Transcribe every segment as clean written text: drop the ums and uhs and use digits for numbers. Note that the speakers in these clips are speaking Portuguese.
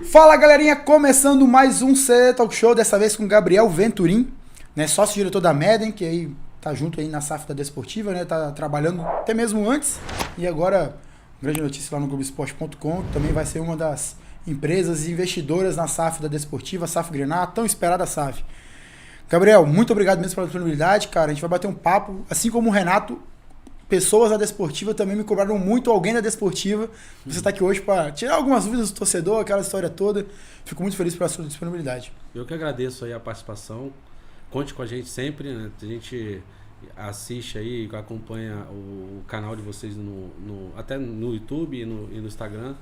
Fala galerinha, começando mais um CT Talk Show, dessa vez com Gabriel Venturim, né, sócio-diretor da Madden, que aí tá junto aí na SAF da Desportiva, né, tá trabalhando até mesmo antes, e agora, grande notícia lá no Globoesporte.com, que também vai ser uma das empresas investidoras na SAF da Desportiva, SAF Grená, tão esperada SAF. Gabriel, muito obrigado mesmo pela disponibilidade, cara, a gente vai bater um papo, assim como o Renato. Pessoas da Desportiva também me cobraram muito, alguém da Desportiva. Você está aqui hoje para tirar algumas dúvidas do torcedor, aquela história toda. Fico muito feliz pela sua disponibilidade. Eu que agradeço aí a participação. Conte com a gente sempre, né? A gente assiste aí, acompanha o canal de vocês até no YouTube e no Instagram.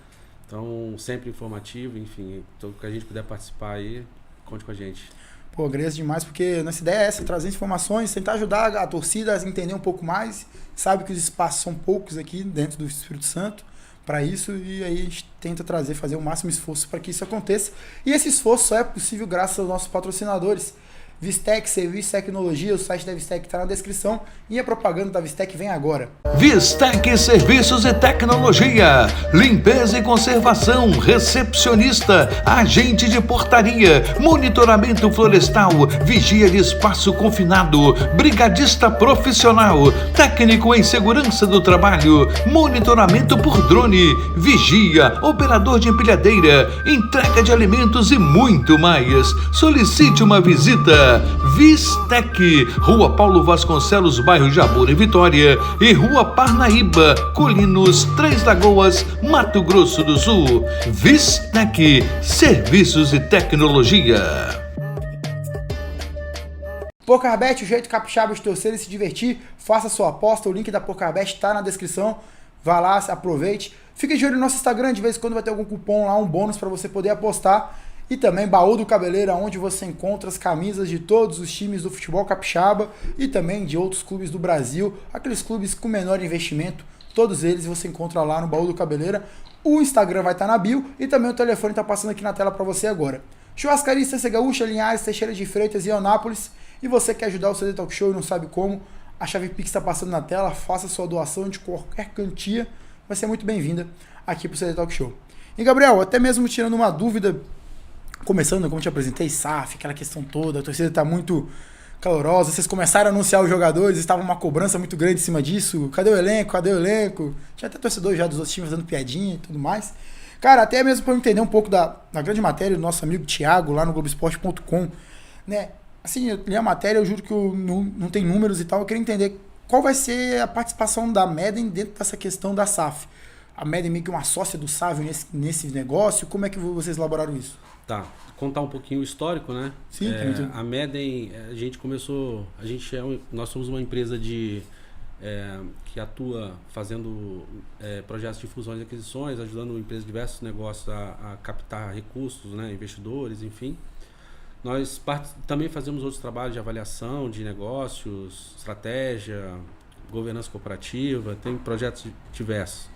Então, sempre informativo, enfim, tudo que a gente puder participar aí, conte com a gente. Pô, agradeço demais, porque nossa ideia é essa, trazer informações, tentar ajudar a torcida a entender um pouco mais. Sabe que os espaços são poucos aqui dentro do Espírito Santo para isso, e aí a gente tenta fazer o máximo esforço para que isso aconteça. E esse esforço só é possível graças aos nossos patrocinadores. Vistec, Serviço e Tecnologia, o site da Vistec está na descrição e a propaganda da Vistec vem agora. Vistec Serviços e Tecnologia, limpeza e conservação, recepcionista, agente de portaria, monitoramento florestal, vigia de espaço confinado, brigadista profissional, técnico em segurança do trabalho, monitoramento por drone, vigia, operador de empilhadeira, entrega de alimentos e muito mais. Solicite uma visita. Vistec, Rua Paulo Vasconcelos, bairro Jabura e Vitória, e Rua Parnaíba, Colinos, Três Lagoas, Mato Grosso do Sul. Vistec, Serviços e Tecnologia. PokerBet, o jeito capixaba de torcer e se divertir. Faça sua aposta, o link da PokerBet está na descrição. Vá lá, aproveite. Fique de olho no nosso Instagram, de vez em quando vai ter algum cupom lá, um bônus para você poder apostar. E também Baú do Cabeleira, onde você encontra as camisas de todos os times do futebol capixaba e também de outros clubes do Brasil, aqueles clubes com menor investimento, todos eles você encontra lá no Baú do Cabeleira. O Instagram vai estar na bio e também o telefone está passando aqui na tela para você agora. Churrascaria Estância Gaúcha, Linhares, Teixeira de Freitas e Eunápolis. E você quer ajudar o CT Talk Show e não sabe como, a chave Pix está passando na tela, faça sua doação de qualquer quantia, vai ser muito bem-vinda aqui para o CT Talk Show. E Gabriel, até mesmo tirando uma dúvida, começando, como eu te apresentei, SAF, aquela questão toda, a torcida está muito calorosa, vocês começaram a anunciar os jogadores, estava uma cobrança muito grande em cima disso, cadê o elenco, cadê o elenco? Tinha até torcedor já dos outros times dando piadinha e tudo mais. Cara, até mesmo para eu entender um pouco da grande matéria do nosso amigo Thiago, lá no Globoesporte.com, né? Assim, eu li a matéria, eu juro que eu não tem números e tal, eu queria entender qual vai ser a participação da Madden dentro dessa questão da SAF. A Madden meio que uma sócia do Sávio nesse negócio, como é que vocês elaboraram isso? Tá, contar um pouquinho o histórico, né? Sim, a Madden, a gente começou, nós somos uma empresa que atua fazendo projetos de fusões e aquisições, ajudando empresas de diversos negócios a captar recursos, né? Investidores, enfim. Nós também fazemos outros trabalhos de avaliação de negócios, estratégia, governança corporativa, tem projetos diversos.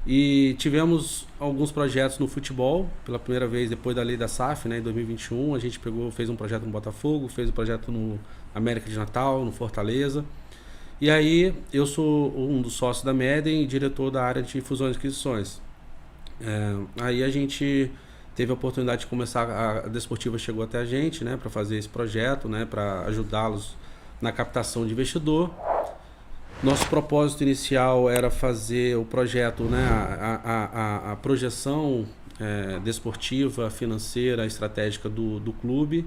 E tivemos alguns projetos no futebol, pela primeira vez depois da lei da SAF, né, em 2021, a gente fez um projeto no Botafogo, fez um projeto no América de Natal, no Fortaleza. E aí eu sou um dos sócios da Madden e diretor da área de fusões e aquisições. Aí a gente teve a oportunidade de começar, a Desportiva chegou até a gente, né, para fazer esse projeto, né, para ajudá-los na captação de investidor. Nosso propósito inicial era fazer o projeto, né, a projeção desportiva, financeira, estratégica do clube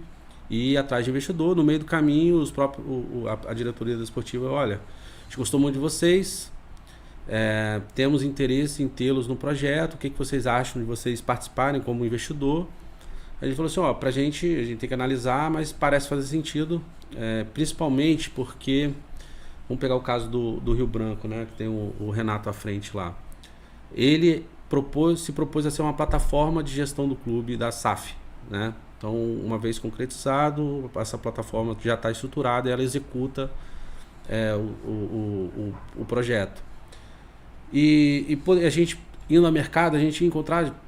e ir atrás de investidor. No meio do caminho, a diretoria desportiva, olha, a gente gostou muito de vocês, temos interesse em tê-los no projeto, o que vocês acham de vocês participarem como investidor? A gente falou assim, pra a gente tem que analisar, mas parece fazer sentido, principalmente porque... Vamos pegar o caso do Rio Branco, né, que tem o Renato à frente lá. Ele se propôs a ser uma plataforma de gestão do clube da SAF, né? Então, uma vez concretizado, essa plataforma já está estruturada e ela executa o projeto. E a gente, indo ao mercado, a gente ia encontrar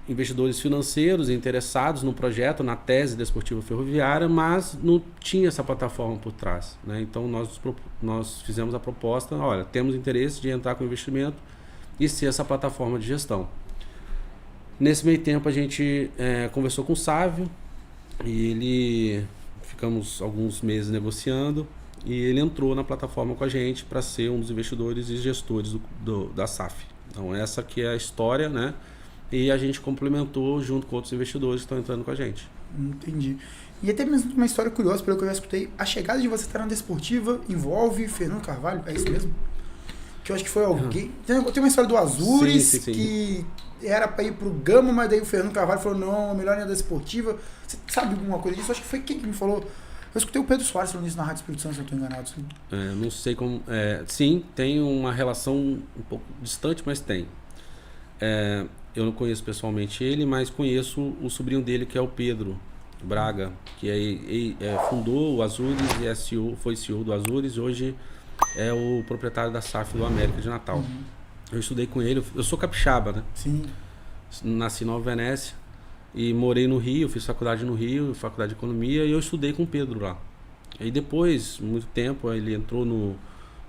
investidores financeiros interessados no projeto, na tese desportiva ferroviária, mas não tinha essa plataforma por trás, né? Então nós fizemos a proposta, olha, temos interesse de entrar com investimento e ser essa plataforma de gestão. Nesse meio tempo a gente conversou com o Sávio e ficamos alguns meses negociando e ele entrou na plataforma com a gente para ser um dos investidores e gestores da SAF. Então essa que é a história, né? E a gente complementou junto com outros investidores que estão entrando com a gente. Entendi. E até mesmo uma história curiosa, pelo que eu já escutei, a chegada de você estar na Desportiva envolve Fernando Carvalho, é isso mesmo? Que eu acho que foi alguém... Tem uma história do Azures, sim. que era para ir pro Gama, mas daí o Fernando Carvalho falou, não, melhor ir na Desportiva. Você sabe alguma coisa disso? Eu acho que foi quem que me falou. Eu escutei o Pedro Soares falando isso na Rádio Espírito Santo, se eu estou enganado. Não sei como... sim, tem uma relação um pouco distante, mas tem. Eu não conheço pessoalmente ele, mas conheço o sobrinho dele, que é o Pedro Braga, que fundou o Azures e foi CEO do Azures e hoje é o proprietário da SAF do América de Natal. Eu estudei com ele, eu sou capixaba, né? Sim. Nasci em Nova Venécia e morei no Rio, fiz faculdade no Rio, faculdade de Economia, e eu estudei com o Pedro lá. E depois, muito tempo, ele entrou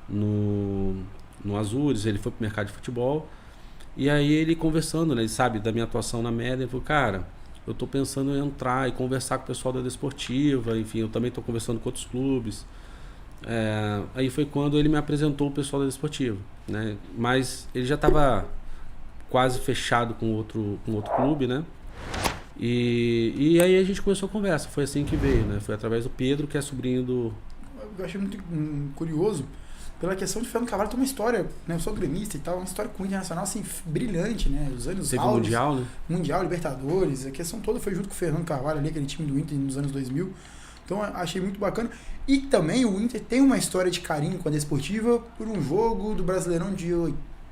no Azures, ele foi pro mercado de futebol. E aí ele conversando, né, ele sabe da minha atuação na média, ele falou, cara, eu tô pensando em entrar e conversar com o pessoal da Desportiva, enfim, eu também tô conversando com outros clubes. Aí foi quando ele me apresentou o pessoal da Desportiva, né, mas ele já estava quase fechado com outro clube, né, e aí a gente começou a conversa, foi assim que veio, né, foi através do Pedro, que é sobrinho do... Eu achei muito curioso, pela questão de Fernando Carvalho tem uma história, né? Eu sou gremista e tal, uma história com o Internacional assim, brilhante, né? Os anos Teve auros, Mundial, né? Mundial, Libertadores, a questão toda foi junto com o Fernando Carvalho ali, aquele time do Inter nos anos 2000. Então achei muito bacana. E também o Inter tem uma história de carinho com a Desportiva por um jogo do Brasileirão de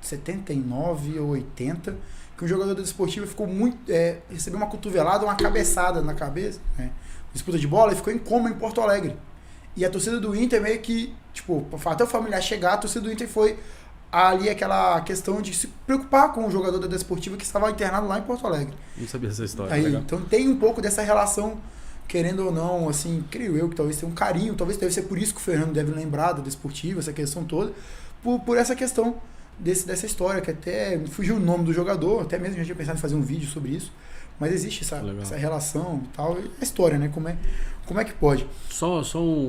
79 ou 80, que um jogador da Desportiva ficou muito... recebeu uma cotovelada, uma cabeçada na cabeça, né? Disputa de bola, e ficou em coma em Porto Alegre. E a torcida do Inter meio que, tipo, até o familiar chegar, a torcida do Inter foi ali aquela questão de se preocupar com o jogador da Desportiva que estava internado lá em Porto Alegre. Não sabia essa história. Aí, então tem um pouco dessa relação, querendo ou não, assim, creio eu que talvez tenha um carinho, talvez deve ser por isso que o Fernando deve lembrar da Desportiva, essa questão toda, por essa questão dessa história, que até fugiu o nome do jogador, até mesmo já tinha pensado em fazer um vídeo sobre isso, mas existe essa relação e tal, e a história, né, como é que pode? Só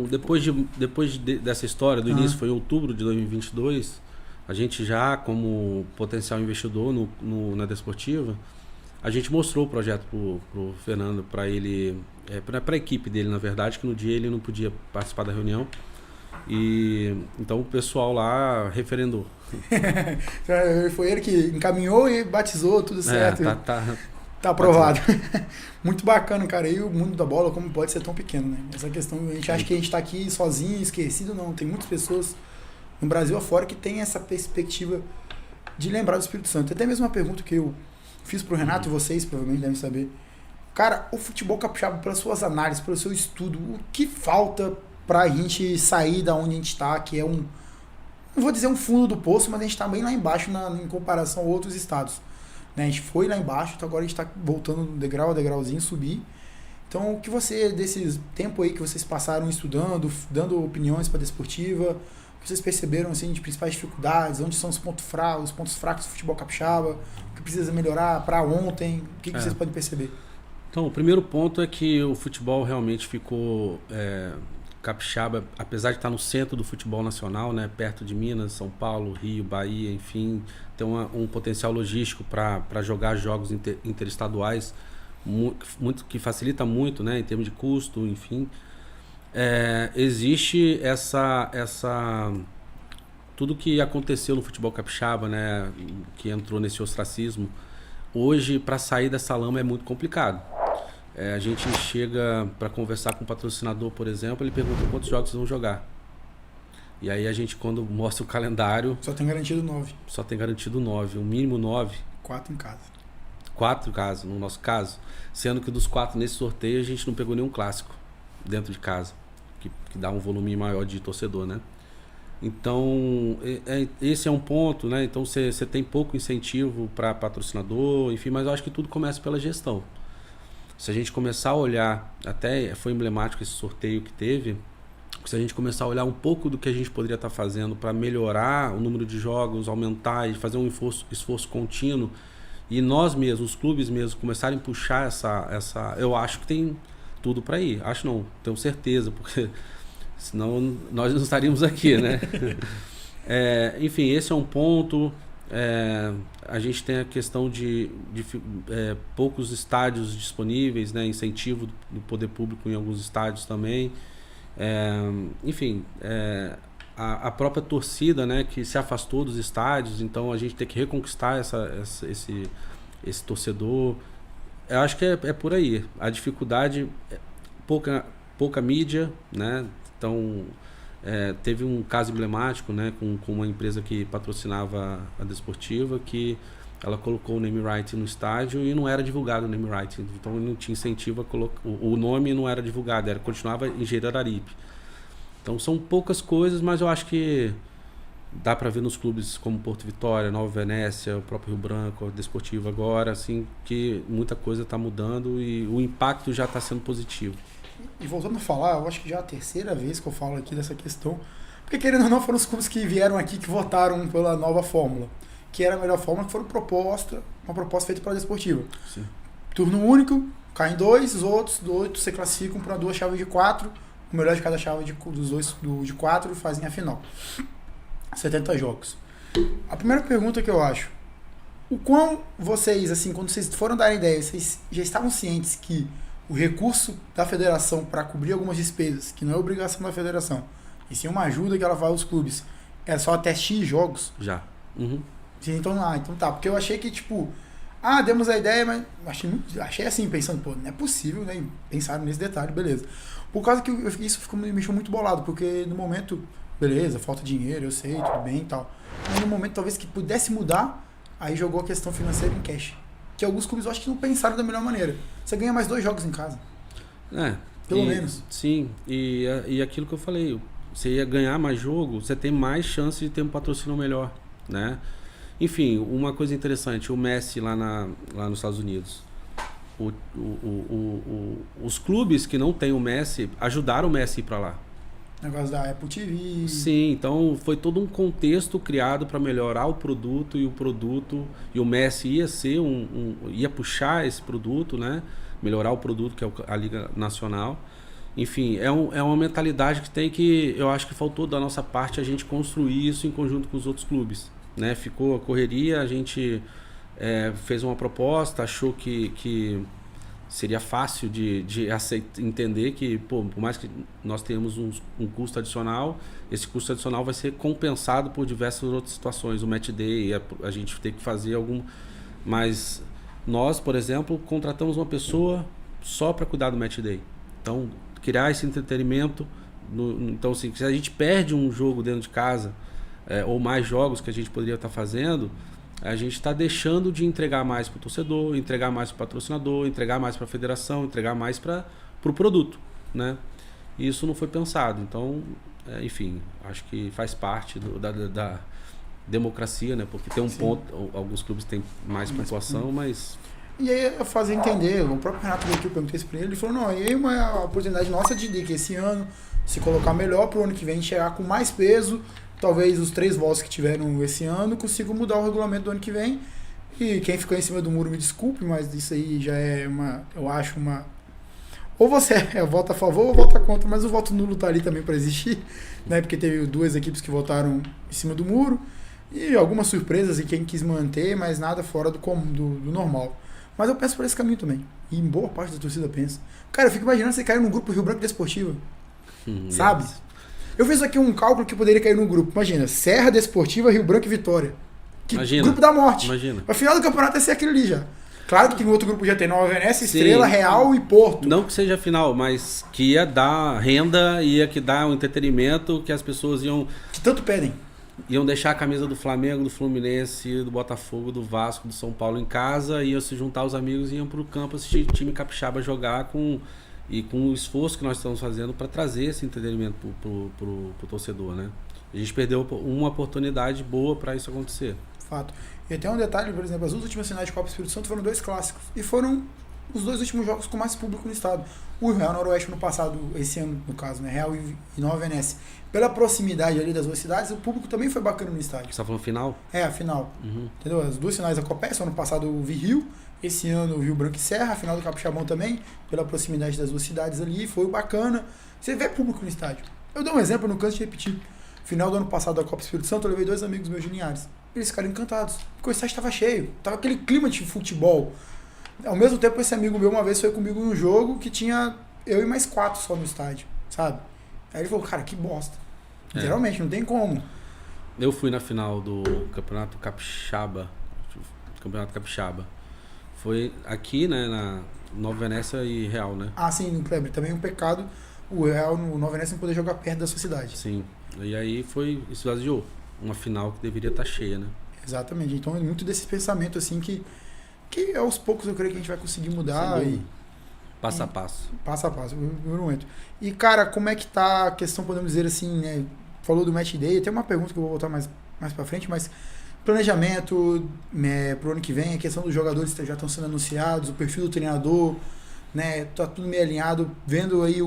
depois dessa história, do início, foi em outubro de 2022, a gente já, como potencial investidor na Desportiva, a gente mostrou o projeto pro Fernando, para ele, para a equipe dele, na verdade, que no dia ele não podia participar da reunião. E então o pessoal lá referendou. Foi ele que encaminhou e batizou, tudo certo. Tá aprovado. Muito bacana, cara. E o mundo da bola, como pode ser tão pequeno, né? Essa questão, a gente acha que a gente tá aqui sozinho, esquecido, não. Tem muitas pessoas no Brasil afora que tem essa perspectiva de lembrar do Espírito Santo. Até mesmo uma pergunta que eu fiz pro Renato, e vocês provavelmente devem saber. Cara, o futebol capixaba, pelas suas análises, pelo seu estudo, o que falta pra gente sair da onde a gente tá, que é não vou dizer um fundo do poço, mas a gente tá bem lá embaixo em comparação a outros estados. Né? A gente foi lá embaixo, então agora a gente está voltando degrau a degrauzinho, subir. Então, o que você, desse tempo aí que vocês passaram estudando, dando opiniões para a Desportiva, o que vocês perceberam assim, de principais dificuldades, onde são os pontos fracos do futebol capixaba, o que precisa melhorar para ontem, o que vocês podem perceber? Então, o primeiro ponto é que o futebol realmente ficou... capixaba, apesar de estar no centro do futebol nacional, né, perto de Minas, São Paulo, Rio, Bahia, enfim, tem um potencial logístico para jogar jogos interestaduais muito, que facilita muito, né, em termos de custo, enfim. Existe tudo que aconteceu no futebol capixaba, né, que entrou nesse ostracismo, hoje para sair dessa lama é muito complicado. A gente chega para conversar com o patrocinador, por exemplo, ele pergunta quantos jogos vocês vão jogar. E aí a gente, quando mostra o calendário... Só tem garantido 9. Só tem garantido 9, o mínimo 9. 4 em casa. 4 em casa, no nosso caso. Sendo que dos 4 nesse sorteio a gente não pegou nenhum clássico dentro de casa, que dá um volume maior de torcedor, né? Então, esse é um ponto, né? Então você tem pouco incentivo para patrocinador, enfim, mas eu acho que tudo começa pela gestão. Se a gente começar a olhar, até foi emblemático esse sorteio que teve, se a gente começar a olhar um pouco do que a gente poderia estar fazendo para melhorar o número de jogos, aumentar e fazer um esforço contínuo e nós mesmos, os clubes mesmos, começarem a puxar essa eu acho que tem tudo para ir. Acho não, tenho certeza, porque senão nós não estaríamos aqui, né? Enfim, esse é um ponto. A gente tem a questão de poucos estádios disponíveis, né? Incentivo do poder público em alguns estádios também. Enfim, a própria torcida, né? Que se afastou dos estádios, então a gente tem que reconquistar esse torcedor. Eu acho que é por aí. A dificuldade, pouca mídia, né? Então, teve um caso emblemático, né? Com uma empresa que patrocinava a Desportiva, que ela colocou o name right no estádio e não era divulgado o name right. Então, não tinha incentivo a colocar... O nome não era divulgado, continuava em Gerararipe. Então, são poucas coisas, mas eu acho que dá para ver nos clubes como Porto Vitória, Nova Venécia, o próprio Rio Branco, a Desportiva agora, assim, que muita coisa está mudando e o impacto já está sendo positivo. E voltando a falar, eu acho que já é a terceira vez que eu falo aqui dessa questão, porque querendo ou não, foram os clubes que vieram aqui que votaram pela nova fórmula, que era a melhor fórmula, que foi uma proposta feita pela Desportiva. Sim. Turno único, caem 2, os outros do 8 se classificam para 2 chaves de 4, o melhor de cada chave dos 2 de 4 fazem a final. 70 jogos. A primeira pergunta que eu acho, o quão vocês, assim, quando vocês foram dar a ideia, vocês já estavam cientes que o recurso da federação para cobrir algumas despesas, que não é obrigação da federação, e sim uma ajuda que ela faz aos clubes, é só até X jogos? Já. Uhum. Então tá, porque eu achei que, tipo, demos a ideia, mas achei assim, pensando, pô, não é possível, né? Pensaram nesse detalhe, beleza. Por causa que isso me deixou muito bolado, porque no momento, beleza, falta dinheiro, eu sei, tudo bem e tal, mas no momento talvez que pudesse mudar, aí jogou a questão financeira em cash. Que alguns clubes eu acho que não pensaram da melhor maneira. Você ganha mais 2 jogos em casa. Pelo menos. Sim, e aquilo que eu falei, você ia ganhar mais jogo, você tem mais chance de ter um patrocínio melhor, né? Enfim, uma coisa interessante, o Messi lá nos Estados Unidos. Os clubes que não tem o Messi ajudaram o Messi a ir para lá. Negócio da Apple TV. Sim, então foi todo um contexto criado para melhorar o produto e o Messi ia ser ia puxar esse produto, né? Melhorar o produto que é a Liga Nacional. Enfim, é uma mentalidade que eu acho que faltou da nossa parte a gente construir isso em conjunto com os outros clubes, né? Ficou a correria, a gente fez uma proposta, achou que seria fácil de entender que, pô, por mais que nós tenhamos um custo adicional, esse custo adicional vai ser compensado por diversas outras situações, o match day, a gente tem que fazer mas nós, por exemplo, contratamos uma pessoa só para cuidar do match day. Então, criar esse entretenimento, então assim, se a gente perde um jogo dentro de casa, ou mais jogos que a gente poderia estar fazendo, a gente está deixando de entregar mais para o torcedor, entregar mais para o patrocinador, entregar mais para a federação, entregar mais para o produto, né? E isso não foi pensado. Então, enfim, acho que faz parte da democracia, né? Porque tem um ponto, alguns clubes têm mais pontuação, mas... E aí eu fazer entender, o próprio Renato veio aqui, eu perguntei isso para ele falou, não, e aí uma oportunidade nossa de que esse ano se colocar melhor para o ano que vem, chegar com mais peso. Talvez os 3 votos que tiveram esse ano consigam mudar o regulamento do ano que vem. E quem ficou em cima do muro me desculpe, mas isso aí já é eu acho uma... Ou você vota a favor ou vota contra, mas o voto nulo tá ali também para existir, né? Porque teve 2 equipes que votaram em cima do muro e algumas surpresas e quem quis manter, mas nada fora do normal. Mas eu penso por esse caminho também. E em boa parte da torcida pensa. Cara, eu fico imaginando você cair num grupo Rio Branco Desportiva. Sabe? Eu fiz aqui um cálculo que poderia cair no grupo. Imagina, Serra, Desportiva, Rio Branco e Vitória. Grupo da morte. Imagina. A final do campeonato ia ser aquele ali já. Claro que tem outro grupo já tem Nova Venécia, Estrela, Real e Porto. Não que seja a final, mas que ia dar renda, ia que dar um entretenimento que as pessoas que tanto pedem. Iam deixar a camisa do Flamengo, do Fluminense, do Botafogo, do Vasco, do São Paulo em casa, iam se juntar os amigos e iam pro campo assistir o time capixaba jogar com o esforço que nós estamos fazendo para trazer esse entretenimento pro torcedor, né? A gente perdeu uma oportunidade boa para isso acontecer. Fato. E tem um detalhe, por exemplo, as últimas finais de Copa Espírito Santo foram 2 clássicos. E foram os 2 últimos jogos com mais público no estado. O Real Noroeste no passado, esse ano no caso, né? Real e Nova Venécia. Pela proximidade ali das 2 cidades, o público também foi bacana no estádio. Você tá falando final? É, a final. Entendeu? As 2 finais da Copércio, ano passado o Rio, esse ano o Rio Branco e Serra, a final do Capixabão também, pela proximidade das 2 cidades ali, foi bacana. Você vê público no estádio. Eu dou um exemplo, não canso de repetir. Final do ano passado da Copa Espírito Santo, eu levei 2 amigos meus de Linhares. Eles ficaram encantados, porque o estádio estava cheio, tava aquele clima de futebol. Ao mesmo tempo, esse amigo meu uma vez foi comigo num jogo que tinha eu e mais 4 só no estádio, sabe? Aí ele falou, cara, que bosta. Literalmente, não tem como. Eu fui na final do Campeonato Capixaba. Foi aqui, né, na Nova Venécia e Real, né? Ah, sim, Kleber, também é um pecado o Real no Nova Venécia não poder jogar perto da sua cidade. Sim, e aí esvaziou. Uma final que deveria estar cheia, né? Exatamente, então é muito desse pensamento assim que aos poucos eu creio que a gente vai conseguir mudar e passo a passo. Passo a passo, eu não entro. E cara, como é que tá a questão, podemos dizer assim, né? Falou do match day, tem uma pergunta que eu vou voltar mais pra frente, mas planejamento pro ano que vem, a questão dos jogadores que já estão sendo anunciados, o perfil do treinador, né? Tá tudo meio alinhado, vendo aí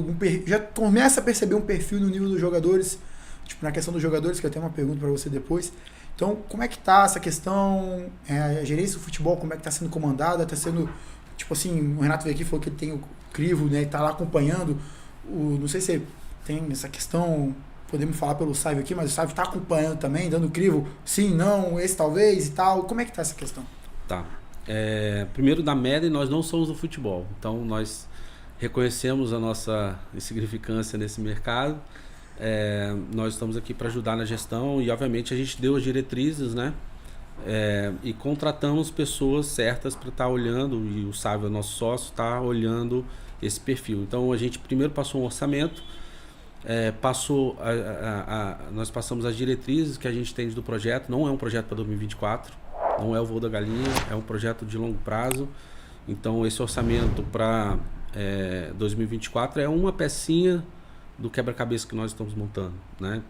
já começa a perceber um perfil no nível dos jogadores, tipo na questão dos jogadores, que eu tenho uma pergunta para você depois. Então, como é que tá essa questão, a gerência do futebol, como é que tá sendo comandada, tá sendo, tipo assim, o Renato veio aqui e falou que ele tem o crivo, né, e tá lá acompanhando, não sei se tem essa questão, podemos falar pelo Sávio aqui, mas o Sávio tá acompanhando também, dando crivo, sim, não, esse talvez e tal, como é que tá essa questão? Tá, primeiro da média, nós não somos do futebol, então nós reconhecemos a nossa insignificância nesse mercado. Nós estamos aqui para ajudar na gestão e obviamente a gente deu as diretrizes, né? E contratamos pessoas certas para estar olhando, e o Sávio, nosso sócio, está olhando esse perfil. Então a gente primeiro passou um orçamento, nós passamos as diretrizes que a gente tem do projeto. Não é um projeto para 2024, não é o voo da galinha, é um projeto de longo prazo. Então esse orçamento para 2024 é uma pecinha do quebra-cabeça que nós estamos montando, né?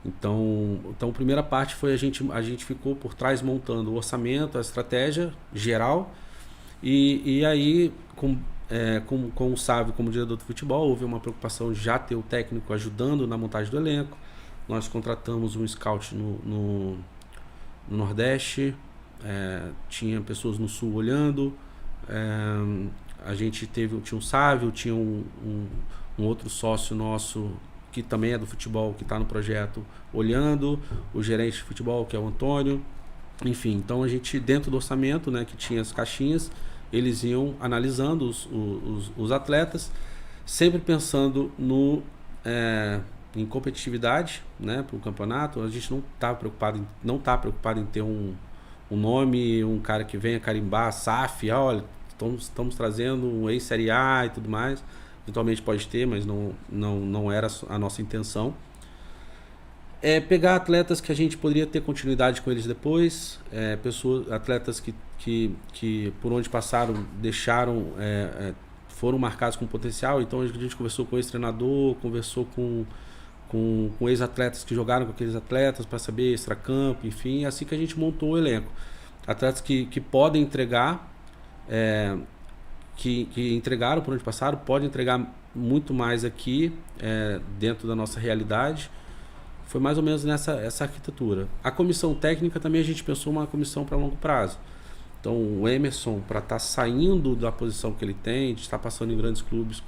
Então a primeira parte foi a gente ficou por trás montando o orçamento, a estratégia geral, e aí com o Sávio como diretor de futebol, houve uma preocupação de já ter o técnico ajudando na montagem do elenco. Nós contratamos um scout no Nordeste, tinha pessoas no Sul olhando, a gente tinha um Sávio, tinha um outro sócio nosso que também é do futebol, que está no projeto olhando, o gerente de futebol, que é o Antônio. Enfim, então a gente, dentro do orçamento, né, que tinha as caixinhas, eles iam analisando os atletas, sempre pensando em competitividade, né, para o campeonato. A gente não está preocupado em ter um nome, um cara que venha carimbar, SAF, olha, estamos trazendo um ex-Série A e tudo mais. Eventualmente pode ter, mas não era a nossa intenção. Pegar atletas que a gente poderia ter continuidade com eles depois, atletas que por onde passaram foram marcados com potencial. Então a gente conversou com o ex-treinador, conversou com ex-atletas que jogaram com aqueles atletas para saber extracampo, enfim, assim que a gente montou o elenco. Atletas que podem entregar, que entregaram por onde passaram, podem entregar muito mais aqui, dentro da nossa realidade. Foi mais ou menos essa arquitetura. A comissão técnica também a gente pensou uma comissão para longo prazo. Então o Emerson, para estar saindo da posição que ele tem, de estar passando em grandes clubes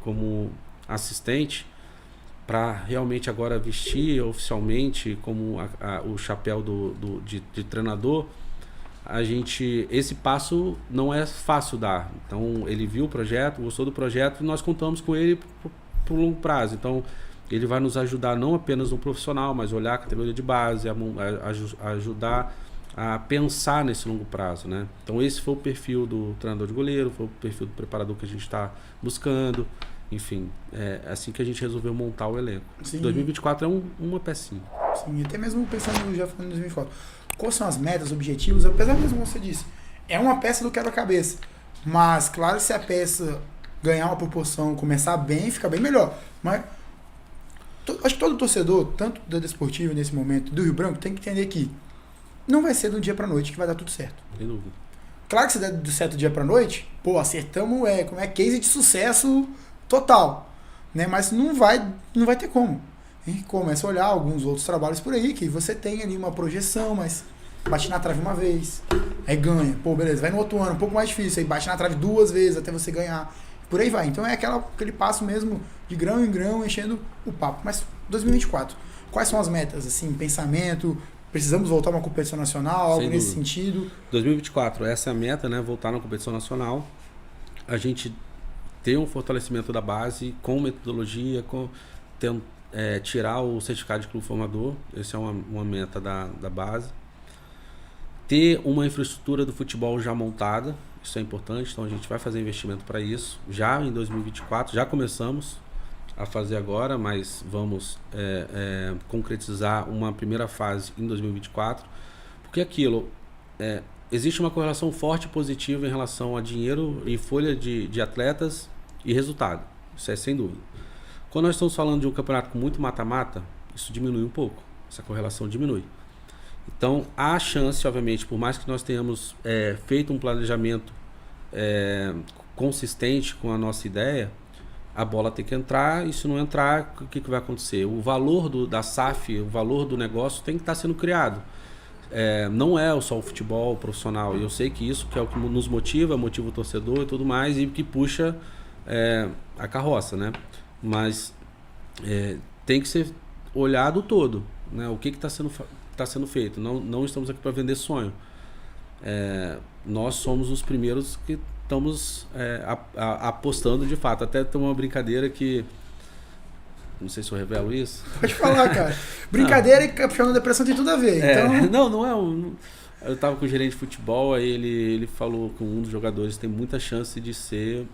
como assistente, para realmente agora vestir oficialmente como o chapéu de treinador, esse passo não é fácil dar. Então ele viu o projeto, gostou do projeto, e nós contamos com ele por longo prazo. Então ele vai nos ajudar não apenas no profissional, mas olhar a categoria de base, ajudar a pensar nesse longo prazo, né? Então esse foi o perfil do treinador de goleiro, foi o perfil do preparador que a gente está buscando. Enfim, é assim que a gente resolveu montar o elenco. Sim. 2024 é uma pecinha. Sim, até mesmo pensando já falando em 2024. Quais são as metas, objetivos? Apesar mesmo como você disse, é uma peça do quebra-cabeça. Mas, claro, se a peça ganhar uma proporção, começar bem, fica bem melhor. Mas acho que todo torcedor, tanto do Desportivo nesse momento, do Rio Branco, tem que entender que não vai ser do dia pra noite que vai dar tudo certo. Sem dúvida. Claro que se der do certo dia pra noite, pô, acertamos, como é case de sucesso total, né? Mas não vai ter como. A gente começa a olhar alguns outros trabalhos por aí, que você tem ali uma projeção, mas bate na trave uma vez, aí ganha. Pô, beleza, vai no outro ano, um pouco mais difícil, aí bate na trave 2 vezes até você ganhar. Por aí vai. Então é aquele passo mesmo de grão em grão, enchendo o papo. Mas 2024, quais são as metas, assim, pensamento? Precisamos voltar a uma competição nacional, algo nesse sentido? 2024, essa é a meta, né? Voltar na competição nacional. A gente ter um fortalecimento da base com metodologia, tirar o certificado de clube formador. Essa é uma meta da base. Ter uma infraestrutura do futebol já montada. Isso é importante, então a gente vai fazer investimento para isso. Já em 2024, já começamos a fazer agora, mas vamos concretizar uma primeira fase em 2024. Porque existe uma correlação forte e positiva em relação a dinheiro e folha de atletas e resultado. Isso é sem dúvida. Quando nós estamos falando de um campeonato com muito mata-mata, isso diminui um pouco. Essa correlação diminui. Então, há chance, obviamente, por mais que nós tenhamos feito um planejamento consistente com a nossa ideia, a bola tem que entrar, e se não entrar, o que vai acontecer? O valor da SAF, o valor do negócio tem que estar sendo criado. Não é só o futebol profissional, e eu sei que isso que é o que nos motiva o torcedor e tudo mais, e que puxa a carroça, né? Mas tem que ser olhado todo, né? O que está sendo feito. Não estamos aqui para vender sonho. Nós somos os primeiros que estamos apostando de fato. Até tem uma brincadeira que... Não sei se eu revelo isso. Pode falar, cara. Brincadeira e campeão da depressão tem tudo a ver. Então... Não é um... Eu estava com o gerente de futebol, aí ele falou com um dos jogadores tem muita chance de ser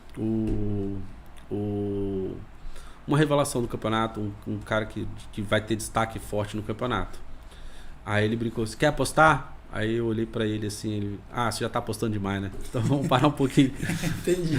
uma revelação do campeonato, um cara que vai ter destaque forte no campeonato. Aí ele brincou, você quer apostar? Aí eu olhei pra ele assim, você já tá apostando demais, né? Então vamos parar um pouquinho. Entendi,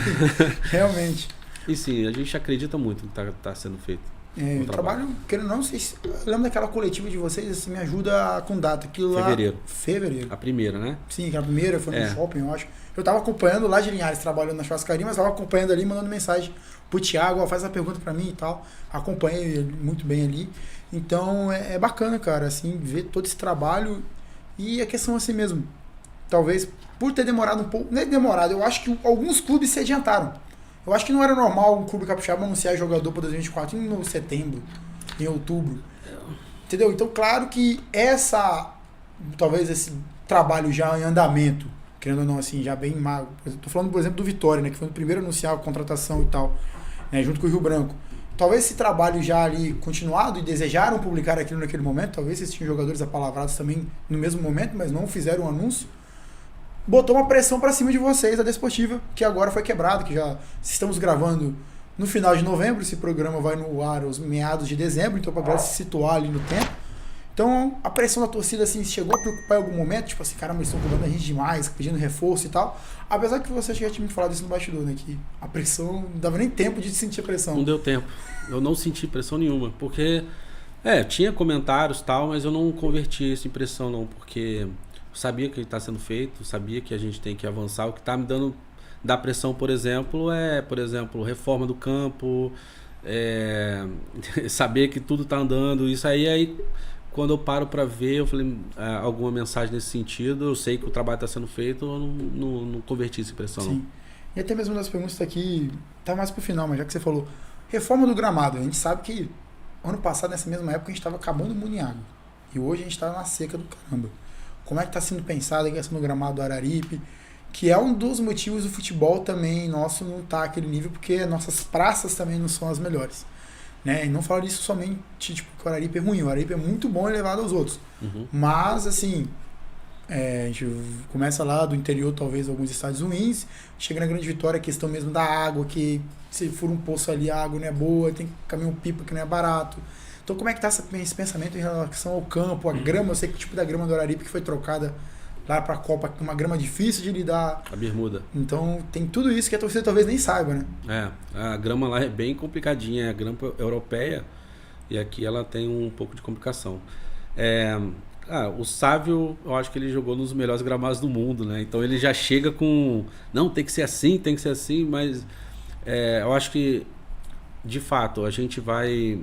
realmente. E sim, a gente acredita muito no que tá sendo feito. Eu trabalho, querendo não sei se... Eu lembro daquela coletiva de vocês, assim, me ajuda com data. Aquilo lá... Fevereiro. A primeira, né? Sim, a primeira foi no shopping, eu acho. Eu tava acompanhando lá de Linhares, trabalhando na churrascaria, mas tava acompanhando ali, mandando mensagem pro Thiago, faz a pergunta pra mim e tal. Acompanhei muito bem ali. Então é bacana, cara, assim, ver todo esse trabalho e a questão assim mesmo. Talvez por ter demorado um pouco, não é demorado, eu acho que alguns clubes se adiantaram. Eu acho que não era normal um clube capixaba anunciar jogador para 2024 em setembro, em outubro. Entendeu? Então, claro que talvez esse trabalho já em andamento, querendo ou não, assim, já bem mago. Tô falando, por exemplo, do Vitória, né, que foi o primeiro a anunciar a contratação e tal, né, junto com o Rio Branco. Talvez esse trabalho já ali continuado e desejaram publicar aquilo naquele momento, talvez esses tinham jogadores apalavrados também no mesmo momento, mas não fizeram um anúncio, botou uma pressão para cima de vocês, a Desportiva, que agora foi quebrado, que já estamos gravando no final de novembro, esse programa vai no ar aos meados de dezembro, então para se situar ali no tempo. Então a pressão da torcida assim, chegou a preocupar em algum momento, tipo assim, caramba, eles estão cobrando a gente demais, pedindo reforço e tal. Apesar que você já tinha me falado isso no bastidor, né? Que a pressão, não dava nem tempo de sentir a pressão. Não deu tempo. Eu não senti pressão nenhuma, porque tinha comentários e tal, mas eu não converti isso em pressão não, porque eu sabia que está sendo feito, sabia que a gente tem que avançar. O que está me dando da pressão, por exemplo, reforma do campo, saber que tudo está andando, isso aí quando eu paro para ver, eu falei alguma mensagem nesse sentido, eu sei que o trabalho está sendo feito, eu não converti essa impressão. Sim. Não. E até mesmo das perguntas aqui, tá mais pro final, mas já que você falou, reforma do gramado, a gente sabe que ano passado, nessa mesma época, a gente estava acabando o Muniago, e hoje a gente está na seca do caramba. Como é que está sendo pensado a questão do gramado do Araripe, que é um dos motivos do futebol também nosso não estar àquele nível, porque nossas praças também não são as melhores. Né? E não falo disso somente tipo, que o Araripe é ruim, o Araripe é muito bom elevado aos outros. Uhum. Mas, assim, a gente começa lá do interior, talvez alguns estádios ruins, chega na Grande Vitória, a questão mesmo da água, que se for um poço ali, a água não é boa, tem caminhão-pipa que não é barato. Então, como é que está esse pensamento em relação ao campo, a grama? Eu sei que tipo da grama do Araripe que foi trocada lá para a Copa, uma grama difícil de lidar. A bermuda. Então, tem tudo isso que a torcida talvez nem saiba, né? A grama lá é bem complicadinha, é a grama europeia, e aqui ela tem um pouco de complicação. O Sávio, eu acho que ele jogou nos melhores gramados do mundo, né? Então ele já chega com... Não, tem que ser assim, mas eu acho que, de fato, a gente vai...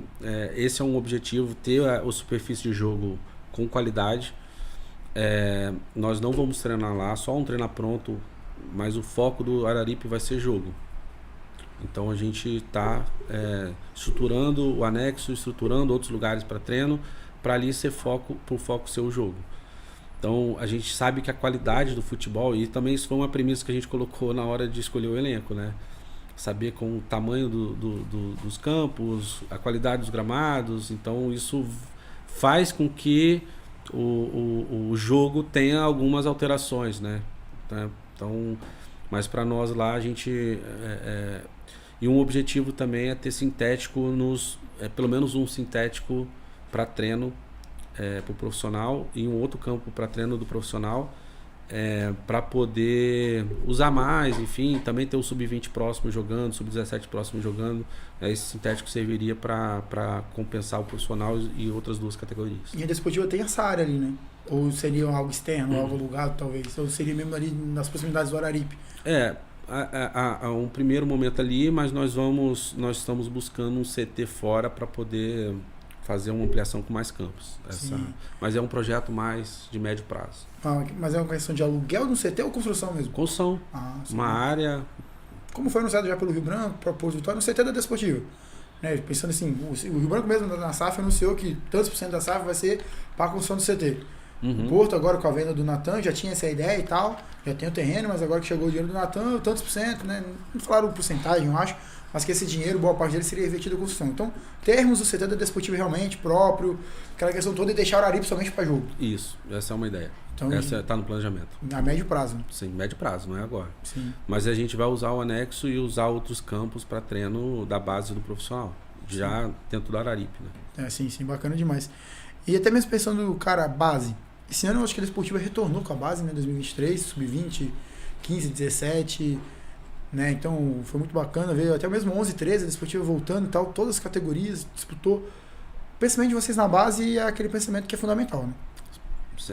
esse é um objetivo, ter a superfície de jogo com qualidade. Nós não vamos treinar lá, só um treinar pronto, mas o foco do Araripe vai ser jogo. Então a gente está estruturando o anexo, estruturando outros lugares para treino, para ali ser pro foco ser o jogo. Então a gente sabe que a qualidade do futebol, e também isso foi uma premissa que a gente colocou na hora de escolher o elenco, né? Saber com o tamanho dos campos, a qualidade dos gramados, então isso faz com que o jogo tenha algumas alterações, né? Então, mas para nós lá a gente... e um objetivo também é ter sintético pelo menos um sintético para treino para o profissional e um outro campo para treino do profissional, para poder usar mais, enfim, também ter o sub-20 próximo jogando, sub-17 próximo jogando. Esse sintético serviria para compensar o profissional e outras duas categorias. E a Desportiva tem essa área ali, né? Ou seria algo externo, algo alugado talvez, ou seria mesmo ali nas proximidades do Araripe? Há um primeiro momento ali, mas nós estamos buscando um CT fora para poder fazer uma ampliação com mais campos. Mas é um projeto mais de médio prazo. Mas é uma questão de aluguel no CT ou construção mesmo? Construção. Uma área... Como foi anunciado já pelo Rio Branco, proposto Vitória, no CT da Desportiva. Né? Pensando assim, o Rio Branco mesmo na SAF anunciou que tantos por cento da SAF vai ser para a construção do CT. O Porto agora com a venda do Natan já tinha essa ideia e tal, já tem o terreno, mas agora que chegou o dinheiro do Natan, tantos por cento, né? Não falaram porcentagem, eu acho, mas que esse dinheiro, boa parte dele seria investido em construção. Então, termos o CT da Desportiva realmente próprio, aquela questão toda, e deixar o Araripe somente para jogo. Isso, essa é uma ideia. Então, essa está no planejamento. A médio prazo. Sim, médio prazo, não é agora. Sim. Mas a gente vai usar o anexo e usar outros campos para treino da base do profissional, já dentro do Araripe, né? Sim, bacana demais. E até mesmo pensando, cara, base. Esse ano eu acho que a Desportiva retornou com a base, né? 2023, sub-20, 15, 17, né? Então foi muito bacana ver até mesmo 11, 13, a Desportiva voltando e tal, todas as categorias, disputou. O pensamento de vocês na base é aquele pensamento que é fundamental, né?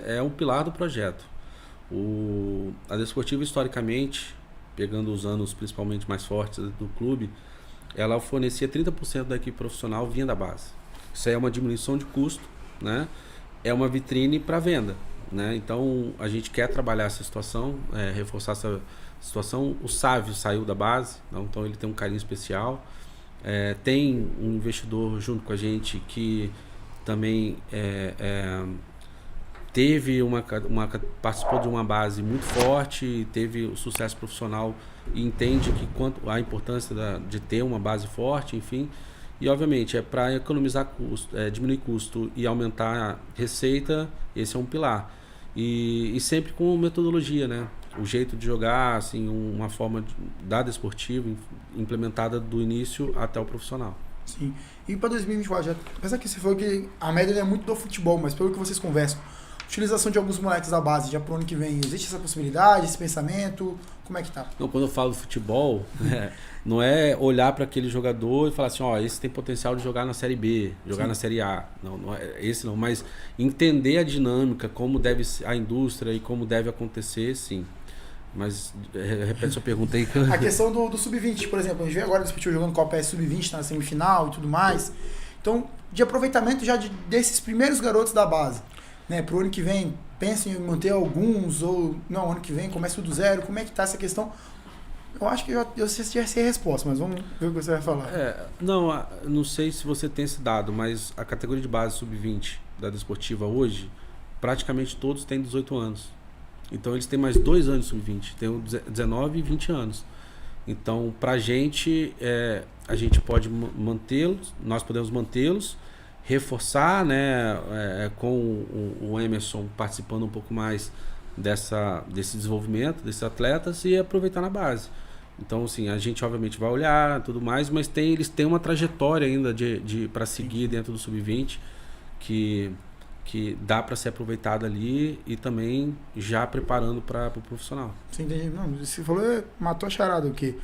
É um pilar do projeto. A Desportiva, historicamente, pegando os anos principalmente mais fortes do clube, ela fornecia 30% da equipe profissional vinha da base. Isso aí é uma diminuição de custo, né? É uma vitrine para venda, né? Então a gente quer trabalhar essa situação, reforçar essa situação. O Sávio saiu da base, então ele tem um carinho especial. Tem um investidor junto com a gente que também participou de uma base muito forte, teve o sucesso profissional e entende a importância de ter uma base forte, enfim. E, obviamente, para economizar custo, diminuir custo e aumentar a receita, esse é um pilar. E sempre com metodologia, né? O jeito de jogar, assim, uma forma da Desportiva implementada do início até o profissional. Sim. E para 2024, apesar que você falou que a média é muito do futebol, mas pelo que vocês conversam, utilização de alguns moleques da base já para o ano que vem, existe essa possibilidade, esse pensamento? Como é que tá? Não, quando eu falo futebol, não é olhar para aquele jogador e falar assim, esse tem potencial de jogar na Série B, jogar na Série A. Não é esse não, mas entender a dinâmica, como deve ser a indústria e como deve acontecer, sim. Mas repete sua pergunta aí. A questão do Sub-20, por exemplo, a gente vê agora o Desportivo jogando Copa S Sub-20 na semifinal e tudo mais. Então, de aproveitamento já desses primeiros garotos da base. Né, para o ano que vem, pensem em manter alguns, ou não, ano que vem começa tudo zero, como é que está essa questão? Eu acho que eu já sei a resposta, mas vamos ver o que você vai falar. Não sei se você tem esse dado, mas a categoria de base sub-20 da Desportiva hoje, praticamente todos têm 18 anos. Então eles têm mais 2 anos sub-20, tem 19 e 20 anos. Então, para a gente pode mantê-los, nós podemos mantê-los, reforçar, né, com o Emerson participando um pouco mais desse desenvolvimento desses atletas e aproveitar na base. Então, assim, a gente obviamente vai olhar tudo mais, mas eles têm uma trajetória ainda para seguir dentro do sub-20 que dá para ser aproveitada ali e também já preparando para o profissional. Sim, entendi. Não, você falou, matou a charada, o quê?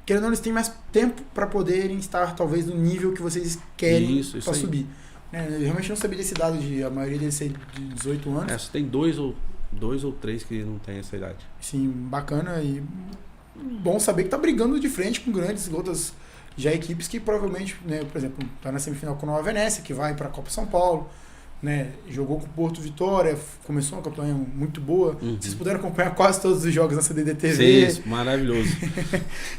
Querendo ou não, eles têm mais tempo para poderem estar talvez no nível que vocês querem para subir. Eu realmente não sabia desse dado de a maioria deles ser de 18 anos. Você tem dois ou três que não tem essa idade. Sim, bacana e bom saber que tá brigando de frente com grandes outras já equipes que provavelmente, né, por exemplo, tá na semifinal com a Nova Venécia, que vai para a Copa São Paulo, né, jogou com o Porto Vitória, começou uma campanha muito boa. Vocês puderam acompanhar quase todos os jogos na CDD TV. Sim, maravilhoso.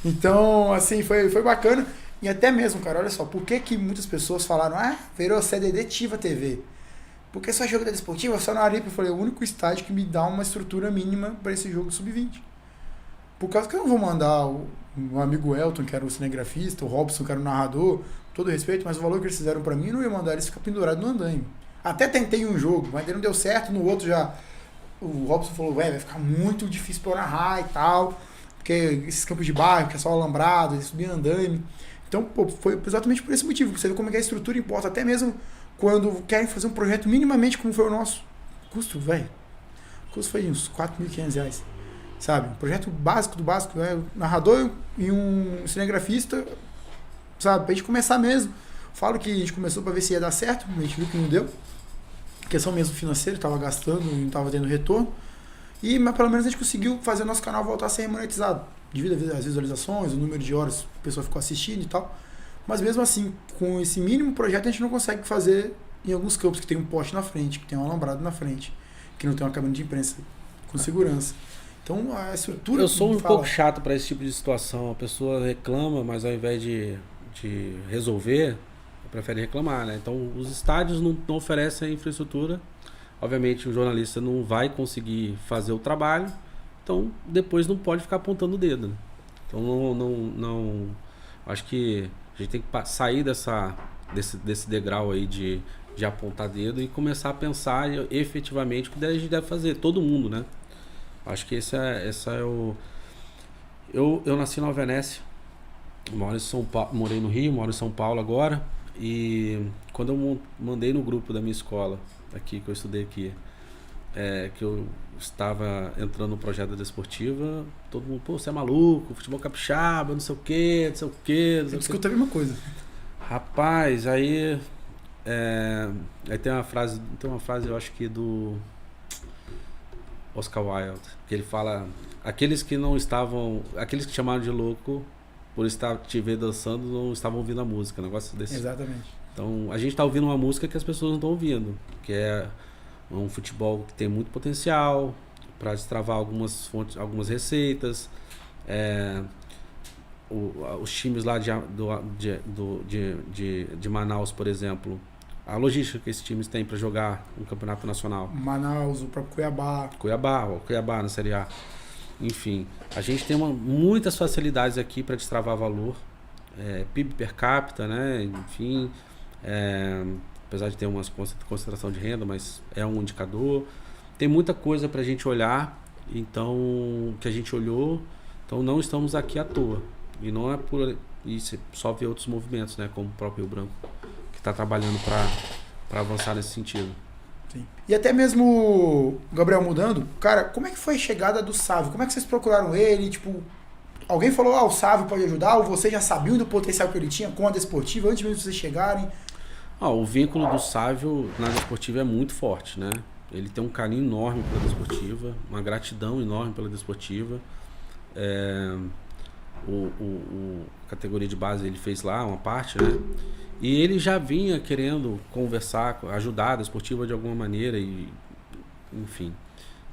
Então, assim, foi bacana. E até mesmo, cara, olha só, por que muitas pessoas falaram, virou CDD Tiva TV? Porque só jogo da Desportiva, só na Aripe. Eu falei, é o único estádio que me dá uma estrutura mínima para esse jogo sub-20. Por causa que eu não vou mandar o amigo Elton, que era o cinegrafista, o Robson, que era o narrador, todo respeito, mas o valor que eles fizeram para mim, eu não ia mandar eles ficar pendurados no andaime. Até tentei um jogo, mas não deu certo, no outro já o Robson falou, vai ficar muito difícil para eu narrar e tal, porque esses campos de bairro, que é só alambrado, eles subiam andaime. Então, foi exatamente por esse motivo. Você vê como é que a estrutura importa, até mesmo quando querem fazer um projeto minimamente como foi o nosso. Custo, o custo foi uns R$4.500, sabe? Um projeto básico do básico, um narrador e um cinegrafista, sabe? Pra gente começar mesmo. Falo que a gente começou para ver se ia dar certo, a gente viu que não deu. Questão mesmo financeira, estava gastando e não estava tendo retorno. Mas pelo menos a gente conseguiu fazer o nosso canal voltar a ser monetizado. Devido às visualizações, o número de horas que a pessoa ficou assistindo e tal. Mas mesmo assim, com esse mínimo projeto, a gente não consegue fazer em alguns campos que tem um poste na frente, que tem um alambrado na frente, que não tem uma cabine de imprensa com segurança. Então, a estrutura... Eu sou um pouco chato para esse tipo de situação. A pessoa reclama, mas ao invés de resolver, prefere reclamar, né? Então, os estádios não oferecem infraestrutura. Obviamente, o jornalista não vai conseguir fazer o trabalho. Então, depois não pode ficar apontando o dedo. Né? Então, não acho que a gente tem que sair desse degrau aí de apontar dedo e começar a pensar efetivamente o que a gente deve fazer, todo mundo, né? Acho que esse é o... Eu nasci na Nova Venécia, moro em São Paulo, morei no Rio, moro em São Paulo agora, e quando eu mandei no grupo da minha escola, aqui que eu estudei aqui, que eu estava entrando no projeto da Desportiva, todo mundo, você é maluco, futebol capixaba, não sei o quê. Eu escuto a mesma coisa. Rapaz, aí tem uma frase, eu acho que do Oscar Wilde, que ele fala, aqueles que chamaram de louco por estar te ver dançando não estavam ouvindo a música, um negócio desse. Exatamente. Então, a gente está ouvindo uma música que as pessoas não estão ouvindo, que é um futebol que tem muito potencial para destravar algumas fontes, algumas receitas. Os times lá de Manaus, por exemplo, a logística que esses times têm para jogar um campeonato nacional. Manaus, o próprio Cuiabá na Série A. Enfim, a gente tem muitas facilidades aqui para destravar valor. PIB per capita, né? Enfim, apesar de ter uma concentração de renda, mas é um indicador. Tem muita coisa para a gente olhar, então, que a gente olhou. Então, não estamos aqui à toa. E não é por isso, só ver outros movimentos, né? Como o próprio Rio Branco, que está trabalhando para avançar nesse sentido. Sim. E até mesmo, Gabriel, mudando, cara, como é que foi a chegada do Sávio? Como é que vocês procuraram ele? Tipo, alguém falou, o Sávio pode ajudar? Ou vocês já sabiam do potencial que ele tinha com a Desportiva antes mesmo de vocês chegarem? O vínculo do Sávio na Desportiva é muito forte, né? Ele tem um carinho enorme pela Desportiva, uma gratidão enorme pela Desportiva. A categoria de base ele fez lá, uma parte, né? E ele já vinha querendo conversar, ajudar a Desportiva de alguma maneira, enfim.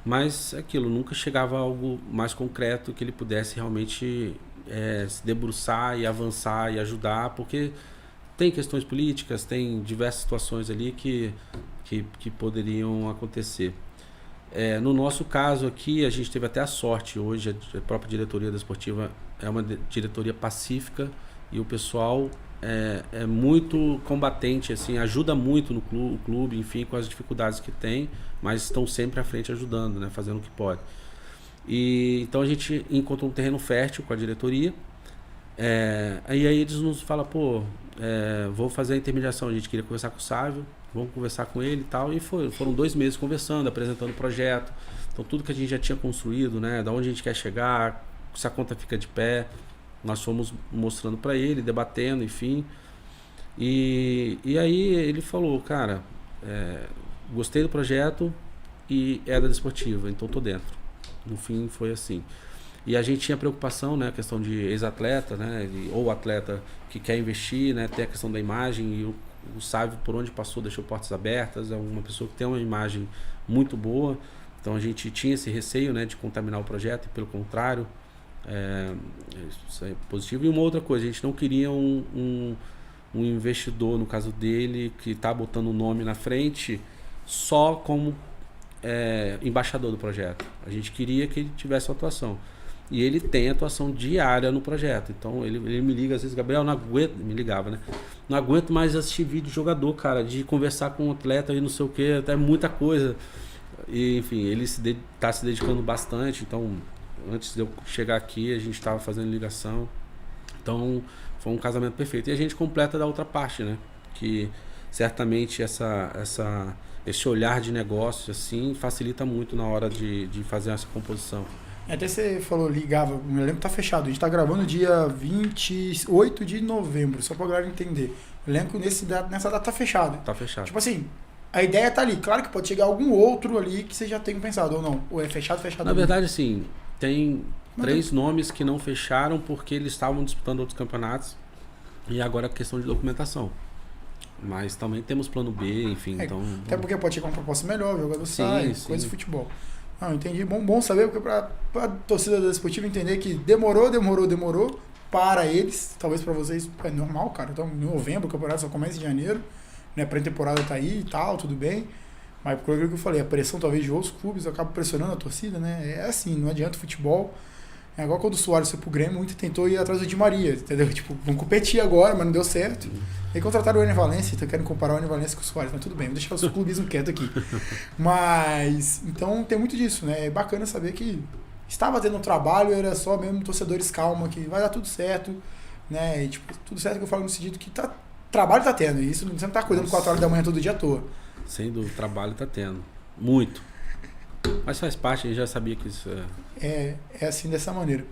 Mas aquilo, nunca chegava a algo mais concreto que ele pudesse realmente se debruçar e avançar e ajudar, porque tem questões políticas, tem diversas situações ali que poderiam acontecer. No nosso caso aqui, a gente teve até a sorte hoje, a própria diretoria da Desportiva é uma diretoria pacífica e o pessoal é muito combatente, assim, ajuda muito no clube, enfim, com as dificuldades que tem, mas estão sempre à frente ajudando, né, fazendo o que pode. E então a gente encontrou um terreno fértil com a diretoria, e aí eles nos falam, vou fazer a intermediação, a gente queria conversar com o Sávio, vamos conversar com ele e tal, e foram 2 meses conversando, apresentando o projeto, então tudo que a gente já tinha construído, né, da onde a gente quer chegar, se a conta fica de pé, nós fomos mostrando para ele, debatendo, enfim. E aí ele falou, cara, gostei do projeto e é da Desportiva, então tô dentro. No fim foi assim. E a gente tinha preocupação, né, a questão de ex-atleta, né, ou atleta que quer investir, né, tem a questão da imagem e o Sávio por onde passou deixou portas abertas, é uma pessoa que tem uma imagem muito boa, então a gente tinha esse receio, né, de contaminar o projeto e pelo contrário, isso é positivo. E uma outra coisa, a gente não queria um investidor, no caso dele, que está botando o nome na frente só como embaixador do projeto. A gente queria que ele tivesse uma atuação. E ele tem atuação diária no projeto. Então ele me liga, às vezes, Gabriel, não aguento, me ligava, né? Não aguento mais assistir vídeo de jogador, cara, de conversar com um atleta e não sei o que, até muita coisa. E, enfim, ele está se dedicando bastante. Então, antes de eu chegar aqui, a gente estava fazendo ligação. Então, foi um casamento perfeito. E a gente completa da outra parte, né? Que certamente esse olhar de negócio assim facilita muito na hora de fazer essa composição. Até você falou, ligava, me lembro que tá fechado. A gente tá gravando dia 28 de novembro, só pra galera entender. Eu lembro que nessa data tá fechado. Tá fechado. Tipo assim, a ideia tá ali. Claro que pode chegar algum outro ali que você já tenha pensado, ou não. Ou é fechado. Na verdade, sim, tem 3 nomes que não fecharam porque eles estavam disputando outros campeonatos. E agora é questão de documentação. Mas também temos plano B, enfim. Então, até porque pode chegar uma proposta melhor, o jogador sai, coisa de futebol. Não, entendi. Bom saber, porque pra torcida da Desportiva entender que demorou para eles, talvez para vocês é normal, cara. Então, em novembro, o campeonato só começa em janeiro, né? Pré-temporada tá aí e tal, tudo bem. Mas por aquilo que eu falei, a pressão talvez de outros clubes acaba pressionando a torcida, né? É assim, não adianta o futebol. É igual quando o Soares foi pro Grêmio, muito tentou ir atrás do Di Maria, entendeu? Tipo, vão competir agora, mas não deu certo. Aí contrataram o Ener Valencia, então querem comparar o Ener Valencia com o Soares, mas tudo bem, vou deixar o seu clubismo quieto aqui. Mas, então tem muito disso, né? É bacana saber que estava tendo um trabalho, era só mesmo torcedores calma, que vai dar tudo certo, né? E, tipo, tudo certo que eu falo no sentido que trabalho tá tendo, e isso você não tá cuidando 4 horas da manhã todo dia à toa. Sem dúvida, trabalho tá tendo. Muito. Mas faz parte, a gente já sabia que isso é assim, dessa maneira.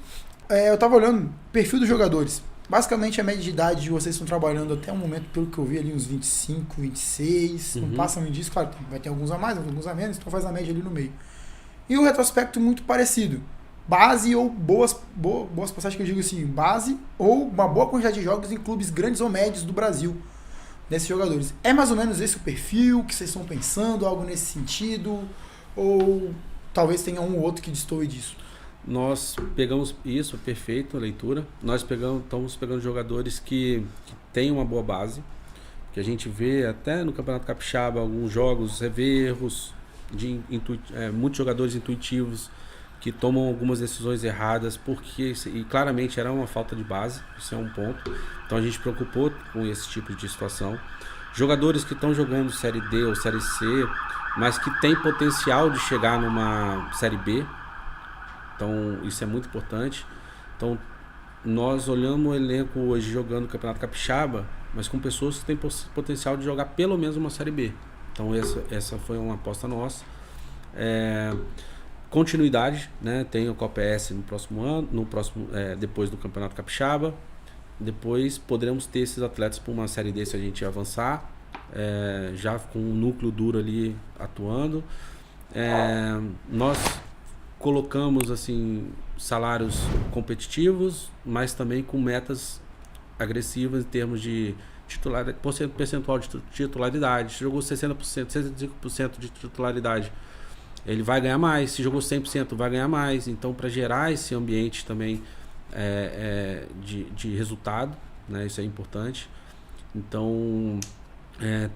Eu tava olhando o perfil dos jogadores. Basicamente, a média de idade de vocês estão trabalhando até o momento, pelo que eu vi ali, uns 25, 26. Não passam disso, claro, vai ter alguns a mais, alguns a menos, então faz a média ali no meio. E o retrospecto muito parecido. Base ou boas passagens que eu digo assim, base ou uma boa quantidade de jogos em clubes grandes ou médios do Brasil, desses jogadores. É mais ou menos esse o perfil que vocês estão pensando, algo nesse sentido? Ou talvez tenha um ou outro que destoe disso? Nós pegamos isso, perfeito, a leitura. Nós estamos pegando jogadores que têm uma boa base, que a gente vê até no Campeonato Capixaba alguns jogos, você vê erros de muitos jogadores intuitivos que tomam algumas decisões erradas, e claramente era uma falta de base, isso é um ponto. Então a gente preocupou com esse tipo de situação. Jogadores que estão jogando Série D ou Série C, mas que tem potencial de chegar numa Série B. Então, isso é muito importante. Então, nós olhamos o elenco hoje jogando o Campeonato Capixaba, mas com pessoas que têm potencial de jogar pelo menos uma Série B. Então, essa foi uma aposta nossa. Continuidade, né? Tem o Copa S no próximo ano, depois do Campeonato Capixaba. Depois poderemos ter esses atletas para uma Série D se a gente avançar, já com um núcleo duro ali atuando. Nós colocamos assim salários competitivos, mas também com metas agressivas em termos de percentual de titularidade. Se jogou 60%, 65% de titularidade, ele vai ganhar mais. Se jogou 100%, vai ganhar mais. Então, para gerar esse ambiente também de resultado, né? Isso é importante. Então,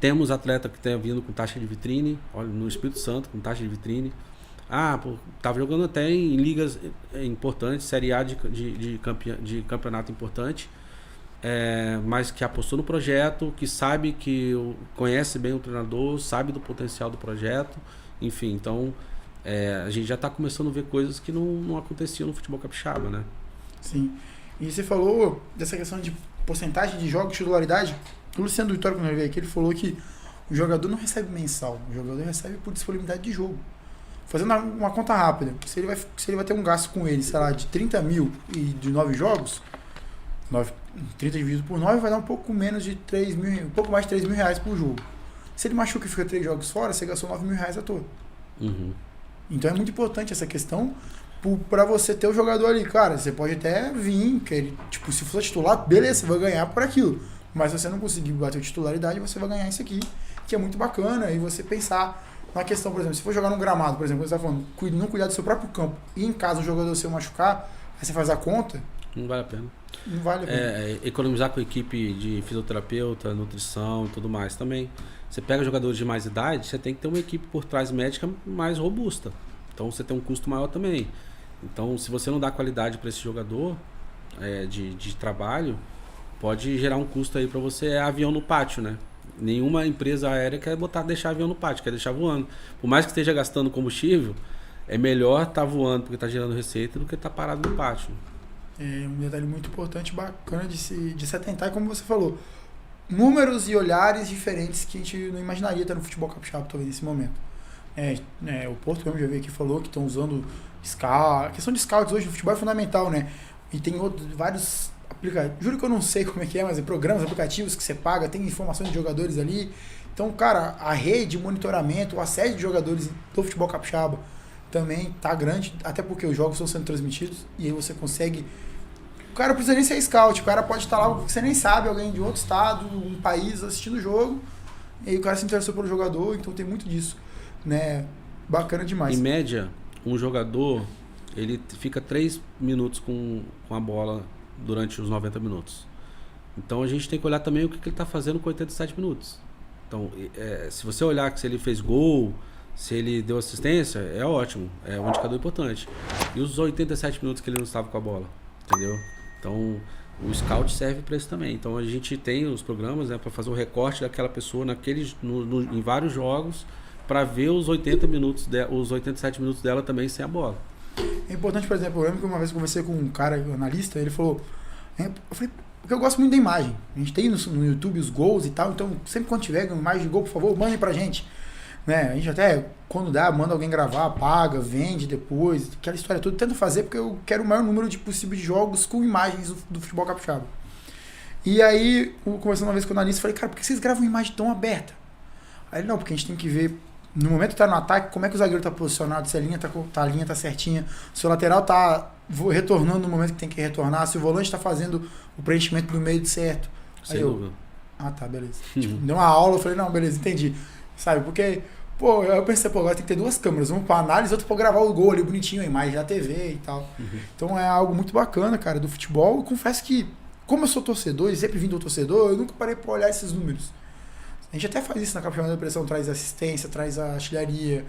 temos atleta que tem vindo com taxa de vitrine, olha, no Espírito Santo, com taxa de vitrine. Estava jogando até em ligas importantes, Série A de campeonato importante, mas que apostou no projeto, que sabe conhece bem o treinador, sabe do potencial do projeto, enfim. Então, a gente já está começando a ver coisas que não aconteciam no futebol capixaba, né? Sim. E você falou dessa questão de porcentagem de jogos, titularidade. O Luciano do Vitória, quando ele veio aqui, ele falou que o jogador não recebe mensal, o jogador recebe por disponibilidade de jogo. Fazendo uma conta rápida, se ele vai ter um gasto com ele, sei lá, de 30 mil e de 9 jogos, 30 dividido por 9 vai dar um pouco menos de 3 mil, um pouco mais de 3 mil reais por jogo. Se ele machuca e fica 3 jogos fora, você gastou 9 mil reais à toa. Então é muito importante essa questão para você ter o jogador ali. Cara, você pode até vir, que ele, tipo, se for titular, beleza, você vai ganhar por aquilo. Mas se você não conseguir bater a titularidade, você vai ganhar isso aqui, que é muito bacana. E você pensar na questão, por exemplo, se for jogar num gramado, por exemplo, você está falando, não cuidar do seu próprio campo, e em caso o jogador seu machucar, aí você faz a conta. Não vale a pena. Não vale a pena. Economizar com a equipe de fisioterapeuta, nutrição e tudo mais também. Você pega jogadores de mais idade, você tem que ter uma equipe por trás médica mais robusta. Então você tem um custo maior também. Então, se você não dá qualidade para esse jogador de trabalho, pode gerar um custo aí para você. É avião no pátio, né? Nenhuma empresa aérea quer deixar avião no pátio, quer deixar voando. Por mais que esteja gastando combustível, é melhor estar voando porque está gerando receita do que estar parado no pátio. É um detalhe muito importante, bacana de se atentar, como você falou. Números e olhares diferentes que a gente não imaginaria ter no futebol capixaba talvez nesse momento. O Porto, como eu já vi aqui, falou que estão usando scout. A questão de scouts hoje no futebol é fundamental, né? E tem vários aplicativos. Juro que eu não sei como é que é, mas é programas, aplicativos que você paga, tem informações de jogadores ali. Então, cara, a rede de monitoramento, o assédio de jogadores do futebol capixaba também tá grande, até porque os jogos estão sendo transmitidos e aí você consegue. O cara não precisa nem ser scout, o cara pode estar lá, você nem sabe, alguém de outro estado, um país assistindo o jogo, e aí o cara se interessou pelo jogador, então tem muito disso, né? Bacana demais. Em média, um jogador, ele fica 3 minutos com a bola durante os 90 minutos. Então a gente tem que olhar também o que ele está fazendo com 87 minutos. Então, se você olhar que se ele fez gol, se ele deu assistência, é ótimo, é um indicador importante. E os 87 minutos que ele não estava com a bola, entendeu? Então, o scout serve para isso também. Então, a gente tem os programas, né, para fazer o recorte daquela pessoa em vários jogos, para ver os 80 minutos, os 87 minutos dela também sem a bola. É importante, por exemplo, eu lembro que uma vez eu conversei com um cara, um analista, ele falou, eu falei, porque eu gosto muito da imagem. A gente tem no YouTube os gols e tal, então sempre quando tiver uma imagem de gol, por favor, mandem pra gente. Né? A gente até, quando dá, manda alguém gravar, paga, vende depois, aquela história toda, tento fazer porque eu quero o maior número de possíveis jogos com imagens do futebol capixaba. E aí, conversando uma vez com o analista, falei, cara, por que vocês gravam uma imagem tão aberta? Aí ele, não, porque a gente tem que ver, no momento que tá no ataque, como é que o zagueiro tá posicionado, se a linha tá certinha, se o lateral tá retornando no momento que tem que retornar, se o volante tá fazendo o preenchimento do meio de certo. Aí eu, tá, beleza. Tipo, deu uma aula, eu falei, não, beleza, entendi. Sabe, porque, eu pensei, agora tem que ter 2 câmeras, uma pra análise, outra pra gravar o gol ali bonitinho, a imagem da TV e tal. Então é algo muito bacana, cara, do futebol. Eu confesso que, como eu sou torcedor e sempre vim do torcedor, eu nunca parei pra olhar esses números. A gente até faz isso na Campeonato da Pressão, traz assistência, traz a artilharia,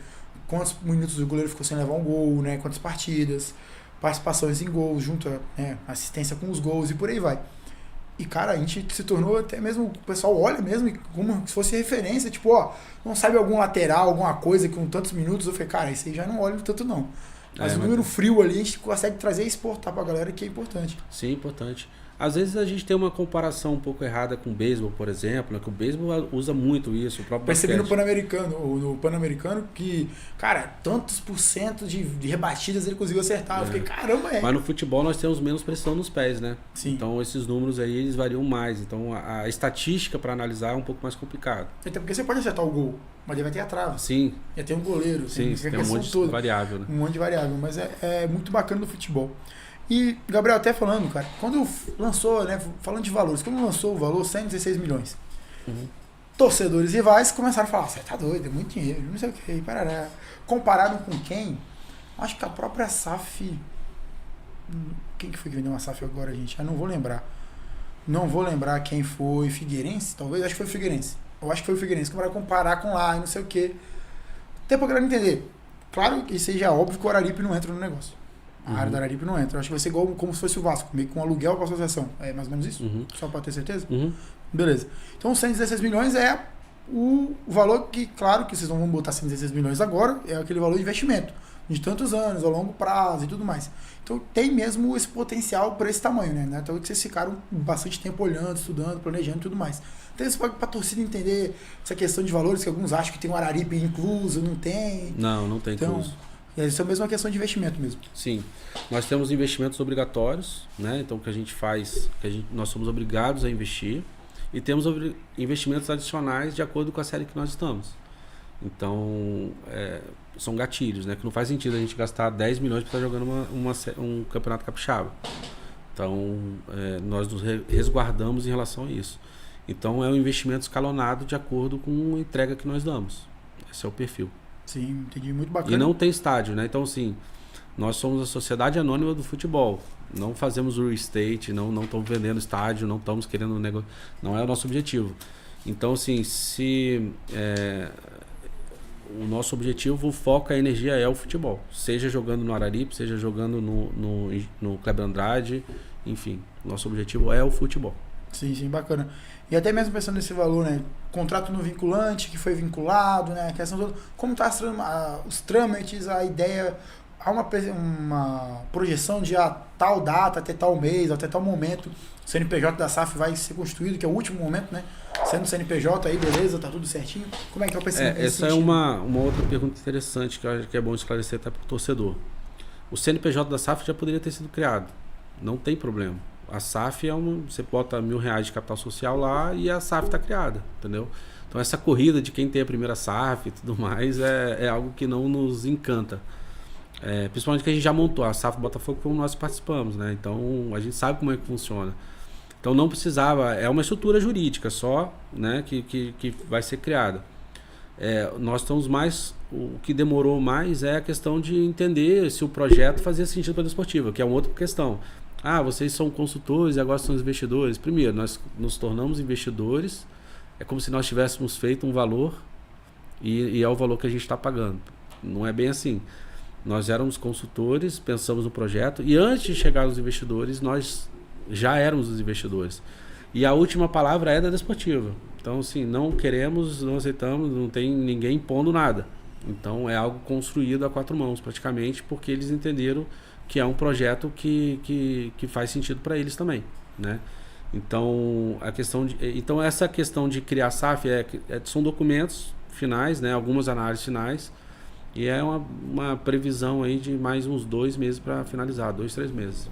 quantos minutos o goleiro ficou sem levar um gol, né, quantas partidas, participações em gols, junto assistência com os gols e por aí vai. E, cara, a gente se tornou até mesmo, o pessoal olha mesmo como se fosse referência, tipo, não sabe algum lateral, alguma coisa com tantos minutos, eu falei, cara, isso aí já não olho tanto não. Mas o número frio ali, a gente consegue trazer e exportar pra galera, que é importante. Sim, importante. Às vezes a gente tem uma comparação um pouco errada com o beisebol, por exemplo, né? Que o beisebol usa muito isso. O próprio percebi no Pan-Americano que, cara, tantos % de rebatidas ele conseguiu acertar. Eu fiquei, caramba, Mas no futebol nós temos menos pressão nos pés, né? Sim. Então esses números aí, eles variam mais. Então a estatística para analisar é um pouco mais complicado. Até porque você pode acertar o gol, mas ele vai ter a trave. Sim. Ia ter um goleiro. Sim, tem um monte de variável, né? Um monte de variável, mas é muito bacana do futebol. E, Gabriel, até falando, cara, quando lançou, né, falando de valores, quando lançou o valor 116 milhões, torcedores rivais começaram a falar, você tá doido, é muito dinheiro, não sei o que, parará. Comparado com quem? Acho que a própria SAF, quem que foi que vendeu uma SAF agora, gente? Não vou lembrar quem foi, Figueirense, talvez, acho que foi o Figueirense. Eu acho que foi o Figueirense, que vai comparar com lá e não sei o que. Até pra galera entender. Claro que isso aí já é óbvio que o Araripe não entra no negócio. A área do Araripe não entra. Eu acho que vai ser igual como se fosse o Vasco, meio com aluguel para a associação. É mais ou menos isso? Só para ter certeza? Beleza. Então, 116 milhões é o valor que, claro, que vocês não vão botar 116 milhões agora, é aquele valor de investimento, de tantos anos, a longo prazo e tudo mais. Então, tem mesmo esse potencial para esse tamanho, né? Então, que vocês ficaram bastante tempo olhando, estudando, planejando e tudo mais. Então, isso para a torcida entender essa questão de valores, que alguns acham que tem um Araripe incluso, não tem. Não tem incluso. E isso é mesmo uma questão de investimento mesmo. Sim, nós temos investimentos obrigatórios, né? Então o que a gente faz, nós somos obrigados a investir e temos investimentos adicionais de acordo com a série que nós estamos. Então são gatilhos, né? Que não faz sentido a gente gastar 10 milhões para estar jogando um campeonato capixaba. Então nós nos resguardamos em relação a isso. Então é um investimento escalonado de acordo com a entrega que nós damos. Esse é o perfil. Sim, entendi, muito bacana. E não tem estádio, né? Então, assim, nós somos a sociedade anônima do futebol. Não fazemos real estate, não estamos vendendo estádio, não estamos querendo negócio. Não é o nosso objetivo. Então, assim, o nosso objetivo, o foco, a energia é o futebol. Seja jogando no Araripe, seja jogando no Kleber Andrade, enfim. Nosso objetivo é o futebol. Sim, sim, bacana. E até mesmo pensando nesse valor, né? Contrato no vinculante, que foi vinculado, né? A questão toda, como tá os trâmites, a ideia, há uma projeção de tal data, até tal mês, até tal momento, o CNPJ da SAF vai ser constituído, que é o último momento, né? Sendo CNPJ aí, beleza, tá tudo certinho. Como é que tá o pensamento nesse essa sentido? é uma outra pergunta interessante que eu acho que é bom esclarecer até para o torcedor. O CNPJ da SAF já poderia ter sido criado. Não tem problema. A SAF você bota R$1.000 de capital social lá e a SAF está criada, entendeu? Então essa corrida de quem tem a primeira SAF e tudo mais é algo que não nos encanta. Principalmente que a gente já montou. A SAF Botafogo como nós participamos, né? Então a gente sabe como é que funciona. Então não precisava, é uma estrutura jurídica só, né, que vai ser criada. Nós estamos mais, o que demorou mais é a questão de entender se o projeto fazia sentido para a desportiva, que é uma outra questão. Vocês são consultores e agora são investidores. Primeiro, nós nos tornamos investidores, é como se nós tivéssemos feito um valor e é o valor que a gente está pagando. Não é bem assim. Nós éramos consultores, pensamos no projeto e antes de chegar aos investidores, nós já éramos os investidores. E a última palavra é da desportiva. Então, assim, não queremos, não aceitamos, não tem ninguém impondo nada. Então, é algo construído a 4 mãos, praticamente, porque eles entenderam que é um projeto que faz sentido para eles também, né? Então, essa questão de criar SAF são documentos finais, né? Algumas análises finais, e é uma previsão aí de mais uns 2 meses para finalizar, 2, 3 meses.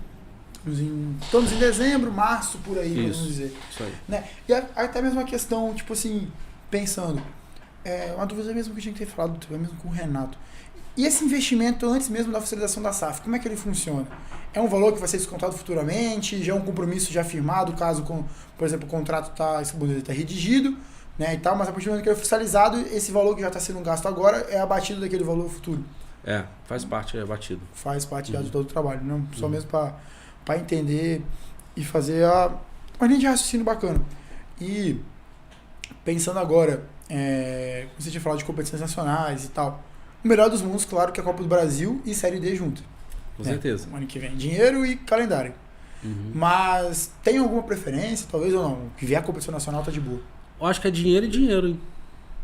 Estamos em dezembro, março, por aí, isso, vamos dizer. Isso aí. Né? E até mesmo a questão, tipo assim, pensando, uma dúvida mesmo que a gente tem falado, mesmo com o Renato. E esse investimento antes mesmo da oficialização da SAF, como é que ele funciona? É um valor que vai ser descontado futuramente? Já é um compromisso já firmado, caso, por exemplo, o contrato está redigido, né, e tal, mas a partir do momento que é oficializado, esse valor que já está sendo gasto agora é abatido daquele valor futuro? Faz parte, é abatido. Faz parte já de todo o trabalho, não só mesmo para entender e fazer uma linha de raciocínio bacana. E pensando agora, você tinha falado de competições nacionais e tal, o melhor dos mundos, claro, que é a Copa do Brasil e Série D junto. Com certeza. O ano que vem. Dinheiro e calendário. Mas tem alguma preferência, talvez ou não? Que vier a competição nacional tá de boa. Eu acho que é dinheiro e dinheiro, hein?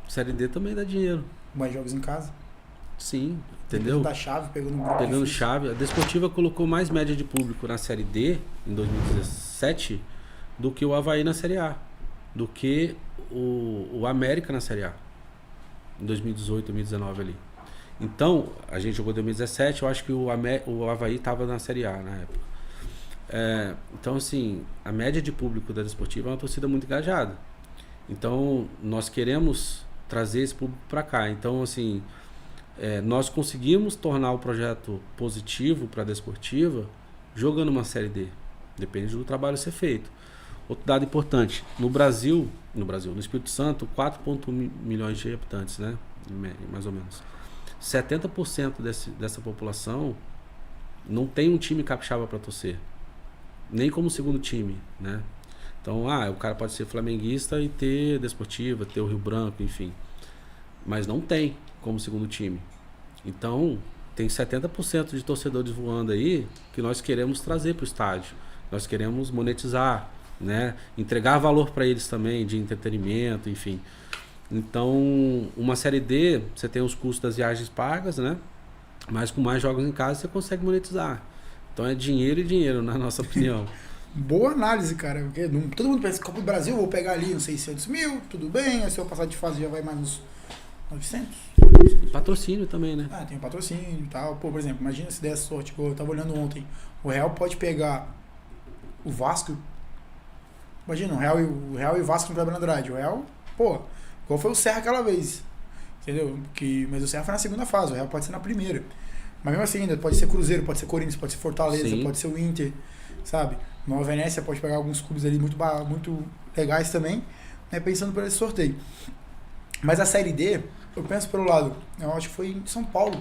Série D também dá dinheiro. Mais jogos em casa. Sim, entendeu? Da chave, pegando um grupo Pegando difícil. chave. A Desportiva colocou mais média de público na Série D, em 2017, do que o Avaí na Série A. Do que o América na Série A. Em 2018, 2019 ali. Então, a gente jogou em 2017, eu acho que o Avaí estava na Série A na época. Então, assim, a média de público da Desportiva é uma torcida muito engajada. Então, nós queremos trazer esse público para cá. Então, assim, nós conseguimos tornar o projeto positivo para a Desportiva jogando uma Série D. Depende do trabalho ser feito. Outro dado importante, no Espírito Santo, 4,1 milhões de habitantes, né? Mais ou menos. 70% dessa população não tem um time capixaba para torcer, nem como segundo time, né? Então, o cara pode ser flamenguista e ter Desportiva, ter o Rio Branco, enfim, mas não tem como segundo time. Então, tem 70% de torcedores voando aí que nós queremos trazer para o estádio, nós queremos monetizar, né? Entregar valor para eles também, de entretenimento, enfim. Então, uma Série D, você tem os custos das viagens pagas, né? Mas com mais jogos em casa, você consegue monetizar. Então, é dinheiro e dinheiro, na nossa opinião. Boa análise, cara. Porque todo mundo pensa, Copa do Brasil, vou pegar ali uns 600 mil, tudo bem. Aí se eu passar de fase, já vai mais uns 900? Patrocínio também, né? Ah, tem o patrocínio e tal. Pô, por exemplo, imagina se der sorte, eu tava olhando ontem, o Real pode pegar o Vasco. Imagina, o Real e o Vasco no Cleber Andrade. O Real, pô, qual foi o Serra aquela vez? Entendeu? Mas o Serra foi na segunda fase, o Real pode ser na primeira. Mas mesmo assim, ainda pode ser Cruzeiro, pode ser Corinthians, pode ser Fortaleza, Sim. pode ser o Inter, sabe? Nova Venécia pode pegar alguns clubes ali muito legais também, né, pensando por esse sorteio. Mas a Série D, eu penso pelo lado, eu acho que foi em São Paulo,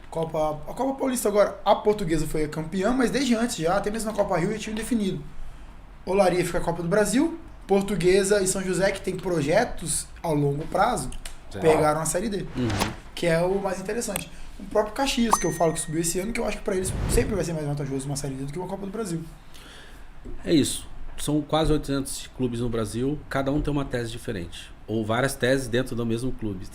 a Copa Paulista agora, a Portuguesa foi a campeã, mas desde antes já, até mesmo na Copa Rio, já tinham definido. Olaria fica a Copa do Brasil, Portuguesa e São José, que tem projetos a longo prazo, pegaram a Série D, que é o mais interessante. O próprio Caxias, que eu falo que subiu esse ano, que eu acho que para eles sempre vai ser mais vantajoso uma Série D do que uma Copa do Brasil. É isso. São quase 800 clubes no Brasil, cada um tem uma tese diferente. Ou várias teses dentro do mesmo clube.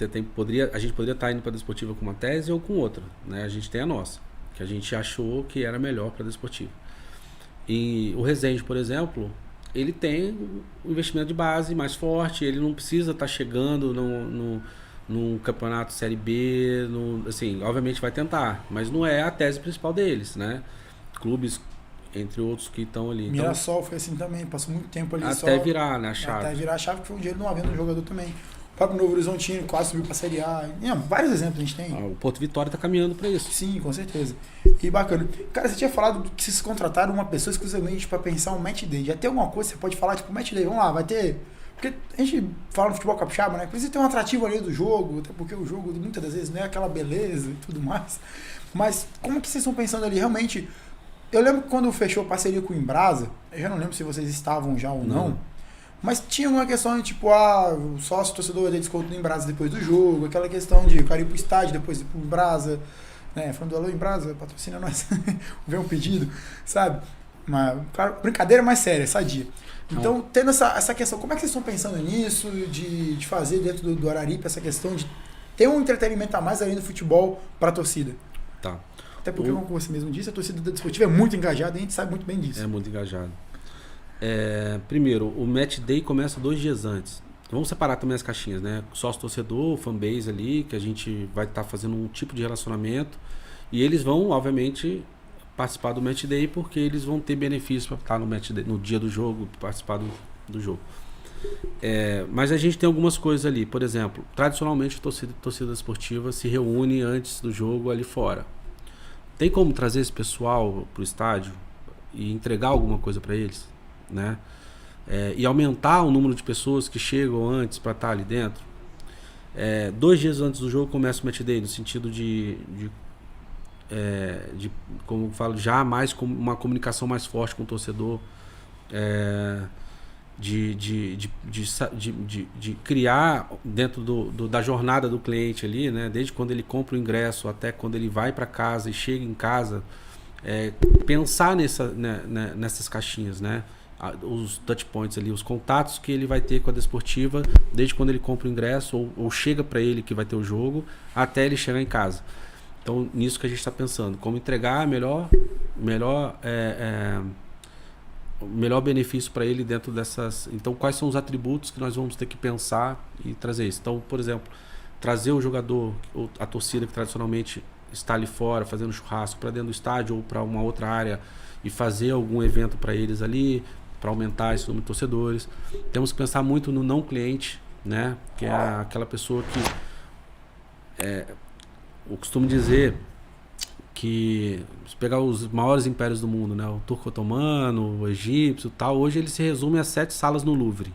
A gente poderia estar indo para a Desportiva com uma tese ou com outra, né? A gente tem a nossa, que a gente achou que era melhor para a Desportiva. E o Resende, por exemplo, ele tem um investimento de base mais forte, ele não precisa estar chegando num campeonato Série B, assim, obviamente vai tentar, mas não é a tese principal deles, né? Clubes, entre outros que estão ali. Mirassol foi assim também, passou muito tempo ali até virar, né, a chave. Até virar a chave, que foi um dinheiro não havendo no jogador também. O próprio Novo Horizontino quase subiu pra Série A. Vários exemplos a gente tem. O Porto Vitória tá caminhando para isso. Sim, com certeza. E bacana. Cara, você tinha falado que vocês contrataram uma pessoa exclusivamente para pensar um match day. Já tem alguma coisa que você pode falar, tipo, match day, vamos lá, vai ter... Porque a gente fala no futebol capixaba, né? Precisa ter um atrativo ali do jogo, até porque o jogo muitas das vezes não é aquela beleza e tudo mais. Mas como que vocês estão pensando ali? Realmente, eu lembro que quando fechou a parceria com o Embrasa, eu já não lembro se vocês estavam já ou não, mas tinha uma questão de tipo, o sócio torcedor vai ter desconto no Embrasa depois do jogo, aquela questão de o cara ir pro estádio, depois ir pro Embrasa, né? Falando do alô Embrasa, patrocina nós, vem um pedido, sabe? Uma brincadeira mais séria, sadia. Então, tendo essa questão, como é que vocês estão pensando nisso, de fazer dentro do Araripe essa questão de ter um entretenimento a mais além do futebol para a torcida? Tá. Até porque, como você mesmo disse, a torcida da Desportiva é muito engajada e a gente sabe muito bem disso. É muito engajado. Primeiro, o Match Day começa 2 dias antes. Vamos separar também as caixinhas, né? Sócio-torcedor, fanbase ali, que a gente vai estar fazendo um tipo de relacionamento. E eles vão, obviamente, participar do Match Day, porque eles vão ter benefícios para estar no Match Day, no dia do jogo, participar do jogo. Mas a gente tem algumas coisas ali. Por exemplo, tradicionalmente a torcida esportiva se reúne antes do jogo ali fora. Tem como trazer esse pessoal para o estádio e entregar alguma coisa para eles, né? E aumentar o número de pessoas que chegam antes para estar ali dentro. 2 dias antes do jogo começa o Match Day, no sentido de como eu falo, já mais com uma comunicação mais forte com o torcedor, de criar dentro da jornada do cliente ali, né? Desde quando ele compra o ingresso até quando ele vai para casa e chega em casa, pensar nessas caixinhas, né? Os touch points ali, os contatos que ele vai ter com a Desportiva, desde quando ele compra o ingresso ou chega para ele que vai ter o jogo, até ele chegar em casa. Então, nisso que a gente está pensando, como entregar melhor benefício para ele dentro dessas... Então, quais são os atributos que nós vamos ter que pensar e trazer isso? Então, por exemplo, trazer o jogador, a torcida que tradicionalmente está ali fora, fazendo churrasco, para dentro do estádio ou para uma outra área e fazer algum evento para eles ali, para aumentar esse número de torcedores. Temos que pensar muito no não cliente, né? Que é aquela pessoa que... Eu costumo dizer que, se pegar os maiores impérios do mundo, né, o turco otomano, o egípcio, tal, hoje ele se resume a 7 salas no Louvre.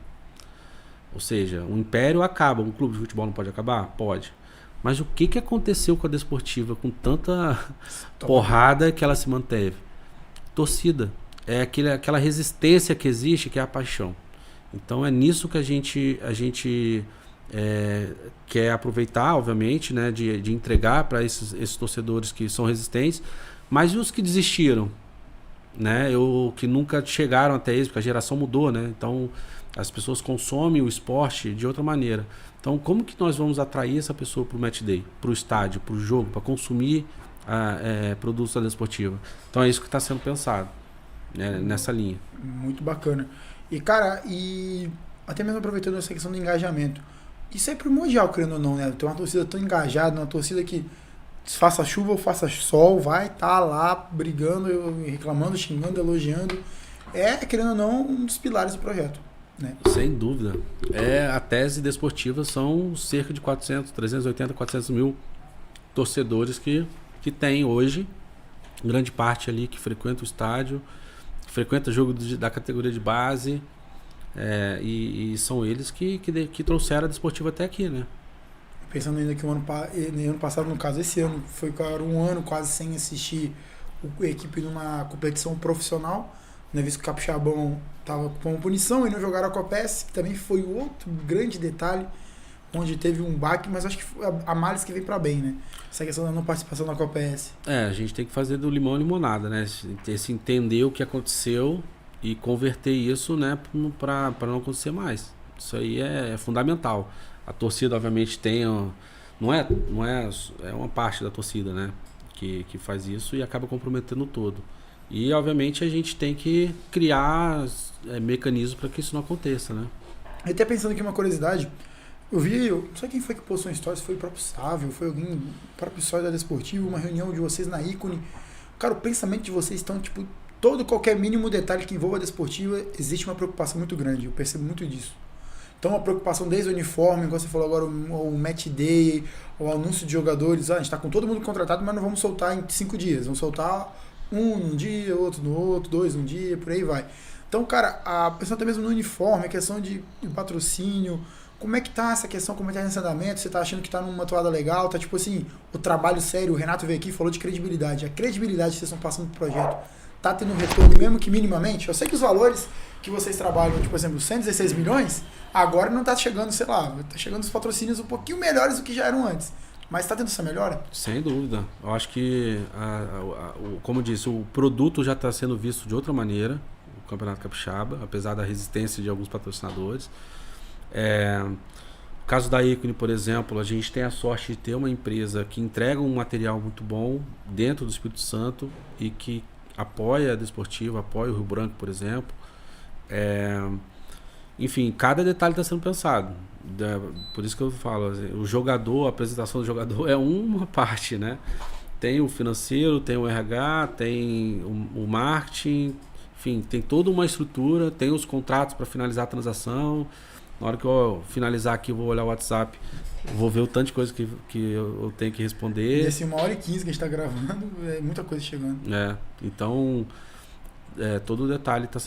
Ou seja, um império acaba, um clube de futebol não pode acabar? Pode. Mas o que aconteceu com a Desportiva com tanta porrada que ela se manteve? Torcida. É aquela resistência que existe, que é a paixão. Então é nisso que a gente quer aproveitar, obviamente, né, de entregar para esses torcedores que são resistentes, mas e os que desistiram, né, ou que nunca chegaram até eles, porque a geração mudou, né, então as pessoas consomem o esporte de outra maneira. Então, como que nós vamos atrair essa pessoa para o Match Day, para o estádio, para o jogo, para consumir produtos da Desportiva? Então é isso que está sendo pensado, né, nessa linha. Muito bacana. E, cara, até mesmo aproveitando essa questão do engajamento, isso é primordial, querendo ou não, né? Ter uma torcida tão engajada, uma torcida que faça chuva ou faça sol, vai estar lá brigando, reclamando, xingando, elogiando. É, querendo ou não, um dos pilares do projeto, né? Sem dúvida. A tese desportiva são cerca de 380, 400 mil torcedores que tem hoje, grande parte ali que frequenta o estádio, frequenta jogo da categoria de base, e são eles que trouxeram a desportiva até aqui, né? Pensando ainda que o ano passado, no caso, esse ano, foi um ano quase sem assistir a equipe numa competição profissional, né, visto que o Capixabão estava com punição e não jogaram a Copes, que também foi outro grande detalhe, onde teve um baque, mas acho que a males que vem para bem, né? Essa questão da não participação da Copes. A gente tem que fazer do limão limonada, né? Esse entender o que aconteceu e converter isso, né, para não acontecer mais. Isso aí é fundamental. A torcida, obviamente, não é uma parte da torcida, né, que faz isso e acaba comprometendo todo. E, obviamente, a gente tem que criar mecanismos para que isso não aconteça, né? Até pensando aqui uma curiosidade, eu não sei quem foi que postou uma história, se foi o próprio Sávio, foi alguém, o próprio História da Desportiva, uma reunião de vocês na ícone. Cara, o pensamento de vocês estão, tipo, qualquer mínimo detalhe que envolva a desportiva, existe uma preocupação muito grande, eu percebo muito disso. Então, uma preocupação desde o uniforme, igual você falou agora, o match day, o anúncio de jogadores. A gente está com todo mundo contratado, mas não vamos soltar em 5 dias. Vamos soltar um num dia, outro no outro, 2 num dia, por aí vai. Então, cara, a questão até mesmo no uniforme, a questão de patrocínio, como é que tá essa questão, como é que tá esse andamento? Você tá achando que tá numa toada legal? Tá tipo assim, o trabalho sério, o Renato veio aqui e falou de credibilidade. A credibilidade que vocês estão passando pro projeto tá tendo um retorno mesmo que minimamente? Eu sei que os valores que vocês trabalham, tipo, por exemplo, 116 milhões, agora não tá chegando, sei lá, tá chegando os patrocínios um pouquinho melhores do que já eram antes. Mas tá tendo essa melhora? Sem dúvida. Eu acho que, como eu disse, o produto já está sendo visto de outra maneira, o Campeonato Capixaba, apesar da resistência de alguns patrocinadores. No caso da ícone, por exemplo, a gente tem a sorte de ter uma empresa que entrega um material muito bom dentro do Espírito Santo e que apoia a desportiva, apoia o Rio Branco, por exemplo. Enfim, cada detalhe está sendo pensado. Por isso que eu falo, o jogador, a apresentação do jogador é uma parte, né? Tem o financeiro, tem o RH, tem o marketing, enfim, tem toda uma estrutura, tem os contratos para finalizar a transação. Na hora que eu finalizar aqui, eu vou olhar o WhatsApp, vou ver o tanto de coisa que eu tenho que responder. Nesse 1h15 que a gente está gravando, é muita coisa chegando. Então, todo o detalhe está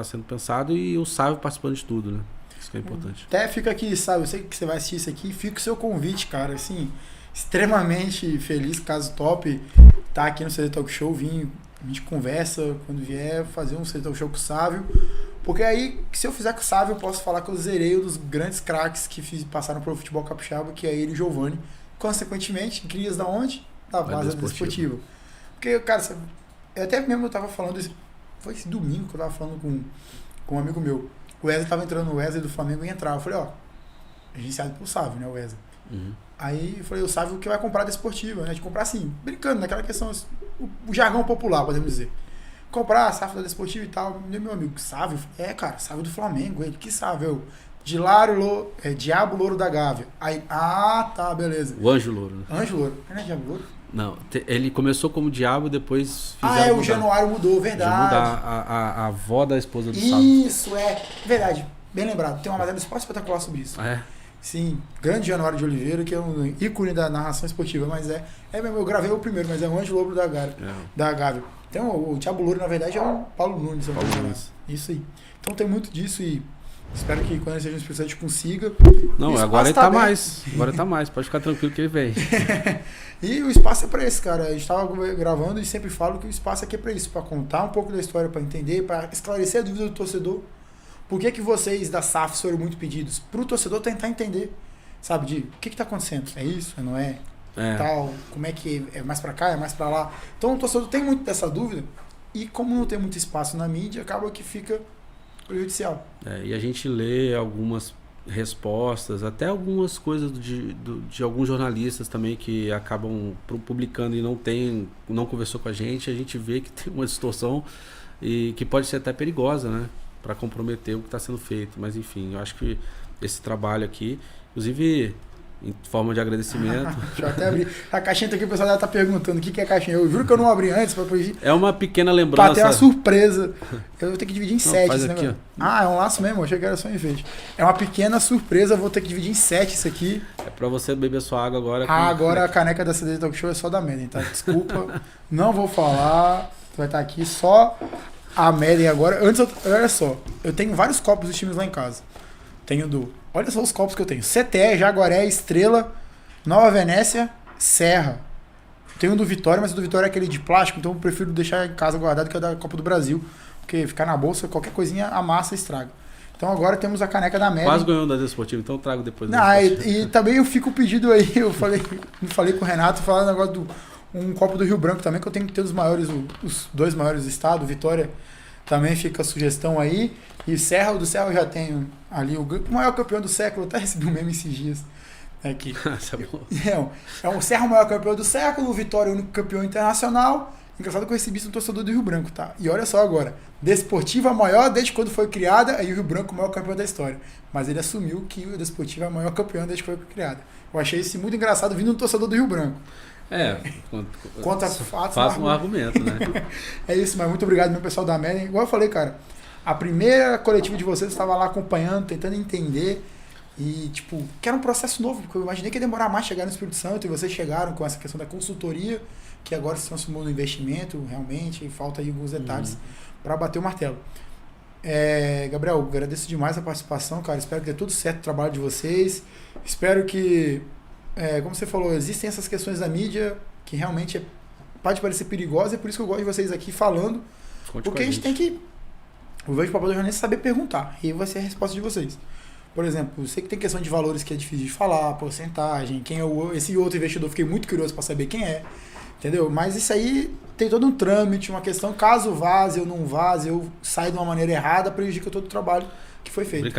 sendo pensado e o Sávio participando de tudo, né? Isso que é importante. Até fica aqui, sabe, eu sei que você vai assistir isso aqui, fica o seu convite, cara, assim, extremamente feliz, caso top, tá aqui no CD Talk Show, a gente conversa, quando vier, fazer um CD Talk Show com o Sávio, porque aí, se eu fizer com o Sávio, eu posso falar que eu zerei um dos grandes craques que passaram pelo futebol capixaba, que é ele e o Giovani, consequentemente, crias da onde? Da base desportiva. Porque, cara, eu até mesmo eu tava falando isso, foi esse domingo que eu tava falando com um amigo meu. O Wesley tava entrando, o Wesley do Flamengo ia entrar. Eu falei, agenciado pelo Sávio, né, o Wesley. Uhum. Aí eu falei, o Sávio que vai comprar da esportiva, né? De comprar assim, brincando, naquela questão, o jargão popular, podemos dizer. Comprar a safra da desportiva e tal. Meu amigo, Sávio? Cara, Sávio do Flamengo, ele, que Sávio? Diabo Louro da Gávea. Aí, tá, beleza. O Anjo Louro, né? Anjo Louro. Não é Diabo Louro? Não, ele começou como Diabo, depois fizeram o Januário mudou, verdade. Mudar a avó da esposa do Sávio. Isso, verdade. Bem lembrado. Tem uma matéria do Esporte Espetacular sobre isso. Sim, grande Januário de Oliveira, que é um ícone da narração esportiva, mas mesmo, eu gravei o primeiro, mas é o Anjo Louro da Gávea. Então, o Diabo Louro, na verdade, é o Paulo Nunes. Isso aí. Então tem muito disso e espero que quando ele seja um Espírito Santo a gente consiga. Não, agora ele tá mais. Agora tá mais, pode ficar tranquilo que ele vem. E o espaço é para esse, cara. A gente tava gravando e sempre falo que o espaço aqui é para isso, para contar um pouco da história, para entender, para esclarecer a dúvida do torcedor. Por que vocês da SAF foram muito pedidos? Para o torcedor tentar entender, sabe, de o que está acontecendo? É isso? Não é? Tal, como é que é mais para cá, é mais para lá? Então o torcedor tem muito dessa dúvida e como não tem muito espaço na mídia, acaba que fica prejudicial. E a gente lê algumas respostas, até algumas coisas de alguns jornalistas também que acabam publicando e não conversou com a gente vê que tem uma distorção e que pode ser até perigosa, né? para comprometer o que está sendo feito. Mas enfim, eu acho que esse trabalho aqui, inclusive em forma de agradecimento. Deixa eu até abrir. A caixinha tá aqui, o pessoal já tá perguntando o que é caixinha. Eu juro que eu não abri antes para poder... É uma pequena lembrança. Pra ter uma surpresa. Eu vou ter que dividir em 7 faz esse aqui, negócio. É um laço mesmo, eu achei que era só um enfeite. É uma pequena surpresa, eu vou ter que dividir em 7 isso aqui. É pra você beber sua água agora. Agora a caneca da CD Talk Show é só da Madden, tá? Desculpa, não vou falar. Vai estar aqui só a Madden agora. Antes, olha só, eu tenho vários copos dos times lá em casa. Olha só os copos que eu tenho. CTE, Jaguaré, Estrela, Nova Venécia, Serra. Tem um do Vitória, mas o do Vitória é aquele de plástico, então eu prefiro deixar em casa guardado, que é da Copa do Brasil. Porque ficar na bolsa, qualquer coisinha amassa e estraga. Então agora temos a caneca da Madden. Quase ganhou da Desportiva, então eu trago depois. E também eu fico pedido aí, eu falei com o Renato, falando negócio um copo do Rio Branco também, que eu tenho que ter os 2 maiores do estado. Vitória também fica a sugestão aí. E o do Serra eu já tenho ali o maior campeão do século, eu até recebi um meme esses dias. Aqui. O Serra o maior campeão do século, o Vitória o único campeão internacional. Engraçado que eu recebi isso no torcedor do Rio Branco, tá? E olha só agora, Desportiva maior desde quando foi criada, aí o Rio Branco o maior campeão da história. Mas ele assumiu que o Desportiva é o maior campeão desde que foi criada. Eu achei isso muito engraçado vindo no torcedor do Rio Branco. Conta fatos. Faz um argumento, né? É isso, mas muito obrigado, meu pessoal da Madden. Igual eu falei, cara, a primeira coletiva de vocês estava lá acompanhando, tentando entender. E, que era um processo novo, porque eu imaginei que ia demorar mais chegar no Espírito Santo, e vocês chegaram com essa questão da consultoria, que agora se transformou no investimento, realmente, e falta aí alguns detalhes para bater o martelo. Gabriel, agradeço demais a participação, cara, espero que dê tudo certo o trabalho de vocês, espero que, como você falou, existem essas questões da mídia, que realmente pode parecer perigosa, e por isso que eu gosto de vocês aqui falando, porque a gente tem que, eu vejo o papel do jornalista saber perguntar, e vai ser a resposta de vocês. Por exemplo, eu sei que tem questão de valores que é difícil de falar, porcentagem, quem é esse outro investidor, fiquei muito curioso para saber quem é, entendeu? Mas isso aí tem todo um trâmite, uma questão, caso vaze ou não vaze, eu saio de uma maneira errada, prejudica todo o trabalho que foi feito.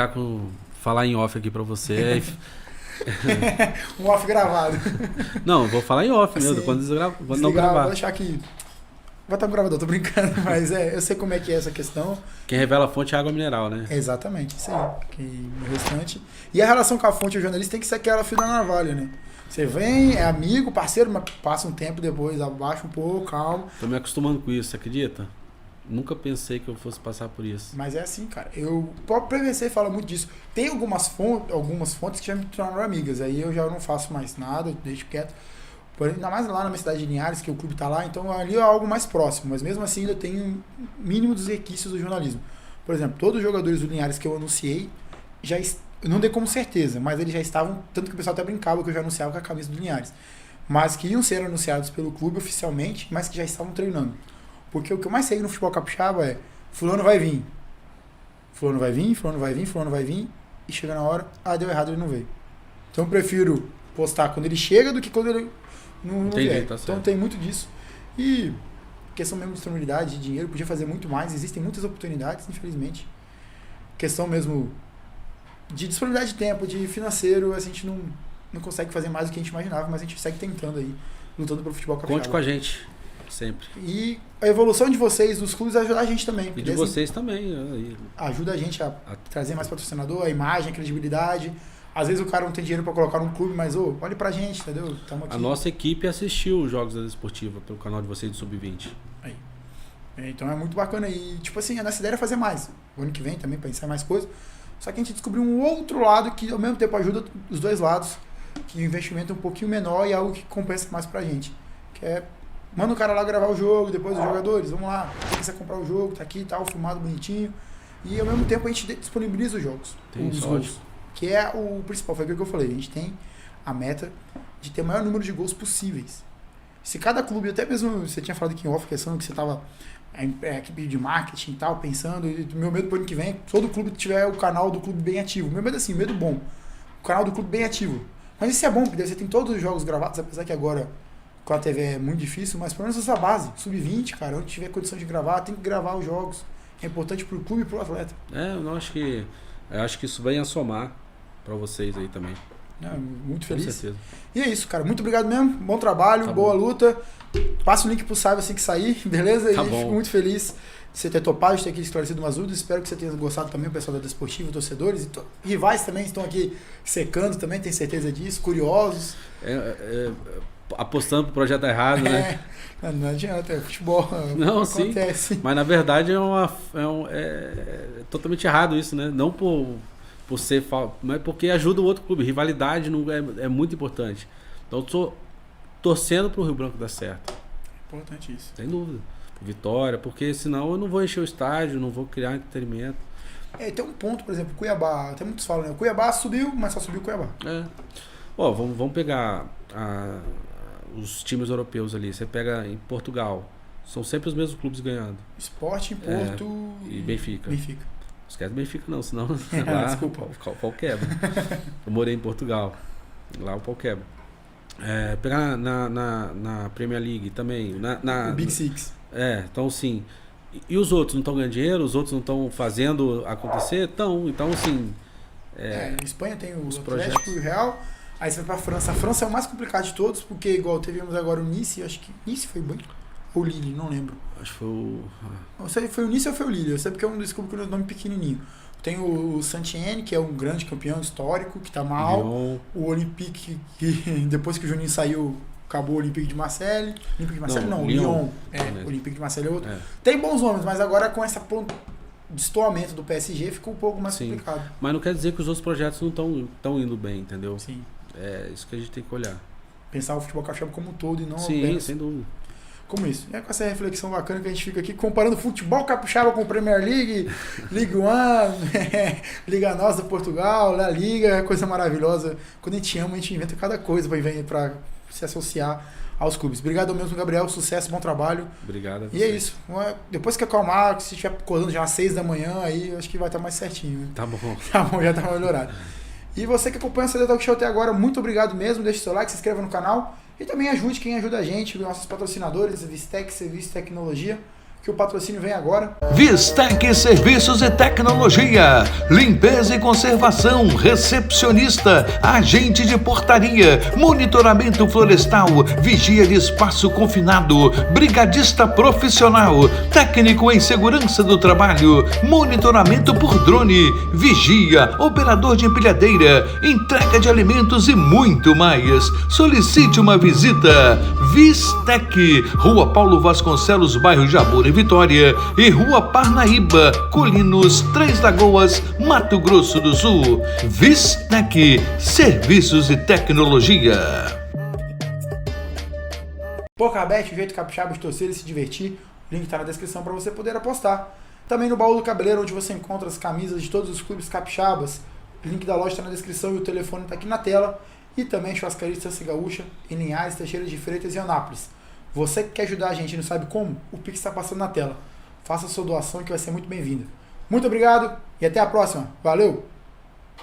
Falar em off aqui para você. Um off gravado. Não, vou falar em off mesmo, quando não gravar. Vou deixar aqui. Vai estar no gravador, tô brincando, mas eu sei como é que é essa questão. Quem revela a fonte é água mineral, né? Exatamente, isso aí. O restante. E a relação com a fonte e o jornalista tem que ser aquela fio da navalha, né? Você vem, é amigo, parceiro, mas passa um tempo depois, abaixa um pouco, calma. Tô me acostumando com isso, você acredita? Nunca pensei que eu fosse passar por isso. Mas é assim, cara. O próprio PVC fala muito disso. Tem algumas fontes que já me tornaram amigas. Aí eu já não faço mais nada, deixo quieto. Ainda mais lá na minha cidade de Linhares, que o clube está lá, então ali é algo mais próximo, mas mesmo assim ainda tem um mínimo dos requisitos do jornalismo. Por exemplo, todos os jogadores do Linhares que eu anunciei, eu não dei como certeza, mas eles já estavam, tanto que o pessoal até brincava que eu já anunciava com a camisa do Linhares, mas que iam ser anunciados pelo clube oficialmente, mas que já estavam treinando. Porque o que eu mais sei no futebol capixaba é, fulano vai vir, fulano vai vir, fulano vai vir, fulano vai vir, e chega na hora, deu errado, ele não veio. Então eu prefiro postar quando ele chega do que quando ele não vier. Tá, então tem muito disso. E questão mesmo de disponibilidade, de dinheiro, podia fazer muito mais, existem muitas oportunidades, infelizmente. Questão mesmo de disponibilidade de tempo, de financeiro, a gente não consegue fazer mais do que a gente imaginava, mas a gente segue tentando aí, lutando pelo futebol capixaba. Conte com a gente, sempre. E a evolução de vocês, dos clubes, ajuda a gente também. E de vocês também. Ajuda a gente a trazer mais patrocinador, a imagem, a credibilidade. Às vezes o cara não tem dinheiro para colocar num clube, mas olhe pra gente, entendeu? Tamo aqui. A nossa equipe assistiu os jogos da Desportiva pelo canal de vocês do Sub-20. Aí. Então é muito bacana. E, a nossa ideia era fazer mais. O ano que vem também, pensar em mais coisas. Só que a gente descobriu um outro lado que, ao mesmo tempo, ajuda os dois lados. Que o investimento é um pouquinho menor e é algo que compensa mais pra gente. Que é, manda o cara lá gravar o jogo, depois os jogadores, vamos lá, quem quiser comprar o jogo, tá aqui, tal, filmado bonitinho. E, ao mesmo tempo, a gente disponibiliza os jogos. Os gols. Que é o principal, foi aquilo que eu falei. A gente tem a meta de ter o maior número de gols possíveis. Se cada clube, até mesmo você tinha falado aqui em off, questão que você estava a equipe de marketing e tal, pensando, e meu medo pro ano que vem é todo clube tiver o canal do clube bem ativo. Meu medo é assim, medo bom. O canal do clube bem ativo. Mas isso é bom, porque você tem todos os jogos gravados, apesar que agora com a TV é muito difícil, mas pelo menos essa base, sub-20, cara, onde tiver condição de gravar, tem que gravar os jogos. É importante pro clube e pro atleta. Eu acho que isso vem a somar para vocês aí também. Muito feliz. Com certeza. E é isso, cara. Muito obrigado mesmo. Bom trabalho, boa luta. Passa o link pro Saiba assim que sair, beleza? Tá e bom. fico muito feliz você ter topado, de ter aqui esclarecido umas dúvidas. Espero que você tenha gostado também, o pessoal da Desportivo, torcedores. E rivais também estão aqui secando também, tenho certeza disso, curiosos. Apostando pro projeto errado, né? Não adianta, é futebol. Não, acontece. Sim. Mas na verdade é totalmente errado isso, né? Não por ser mas porque ajuda o outro clube. Rivalidade não é muito importante. Então eu tô torcendo pro Rio Branco dar certo. Importante isso. Sem dúvida. Vitória, porque senão eu não vou encher o estádio, não vou criar entretenimento. Tem um ponto, por exemplo, Cuiabá, até muitos falam, né? O Cuiabá subiu, mas só subiu o Cuiabá. Vamos pegar os times europeus ali. Você pega em Portugal, são sempre os mesmos clubes ganhando. Sport, Porto e Benfica. Não esquece Benfica não, senão lá desculpa. O pau quebra. Eu morei em Portugal, lá o pau quebra. Pegar na Premier League também. O Big Six. Então sim. E os outros não estão ganhando dinheiro? Os outros não estão fazendo acontecer? Então assim... Em Espanha tem o Atlético projetos. e o Real. Aí você vai pra França. A França é o mais complicado de todos, porque igual tivemos agora o Nice, acho que Nice foi bem. Ou o Lille, não lembro. Acho que foi o... Não sei se foi o Nice ou foi o Lille. Eu sei porque é um dos clubes com o nome pequenininho. Tem o Saint-Étienne, que é um grande campeão histórico, que tá mal. Lyon. O Olympique, que depois que o Juninho saiu, acabou o Olympique de Marseille. Olympique de Marseille não, Lyon. O Olympique de Marseille é outro. Tem bons nomes, mas agora com esse destoamento do PSG ficou um pouco mais complicado. Mas não quer dizer que os outros projetos não estão indo bem, entendeu? Sim. É isso que a gente tem que olhar. Pensar o futebol capixaba como um todo e não Sim, apenas sem dúvida. como isso. E é com essa reflexão bacana que a gente fica aqui comparando futebol capixaba com Premier League, Ligue 1, Liga Nossa de Portugal, La Liga, coisa maravilhosa. Quando a gente ama, a gente inventa cada coisa para se associar aos clubes. Obrigado mesmo, Gabriel. Sucesso, bom trabalho. Obrigado. E é isso. Depois que acalmar, se estiver acordando já às 6 da manhã, aí acho que vai estar mais certinho. Né? Tá bom. Tá bom, já tá melhorado. E você que acompanha o CD Talk Show até agora, muito obrigado mesmo. Deixe seu like, se inscreva no canal. E também ajude quem ajuda a gente, nossos patrocinadores, Vistec Serviço e Tecnologia, que o patrocínio vem agora. Vistec Serviços e Tecnologia, limpeza e conservação, recepcionista, agente de portaria, monitoramento florestal, vigia de espaço confinado, brigadista profissional, técnico em segurança do trabalho, monitoramento por drone, vigia, operador de empilhadeira, entrega de alimentos e muito mais. Solicite uma visita. Vistec, Rua Paulo Vasconcelos, bairro Jabura, Vitória, e Rua Parnaíba, Colinos, Três Lagoas, Mato Grosso do Sul. Vistec, Serviços e Tecnologia. PokerBet, o jeito capixaba de torcer e se divertir. O link está na descrição para você poder apostar. Também no Baú do Cabeleiro, onde você encontra as camisas de todos os clubes capixabas. O link da loja está na descrição e o telefone está aqui na tela. E também Churrascaria Estância Gaúcha, em Linhares, Teixeira de Freitas e Anápolis. Você que quer ajudar a gente e não sabe como, o Pix está passando na tela. Faça a sua doação que vai ser muito bem-vinda. Muito obrigado e até a próxima. Valeu!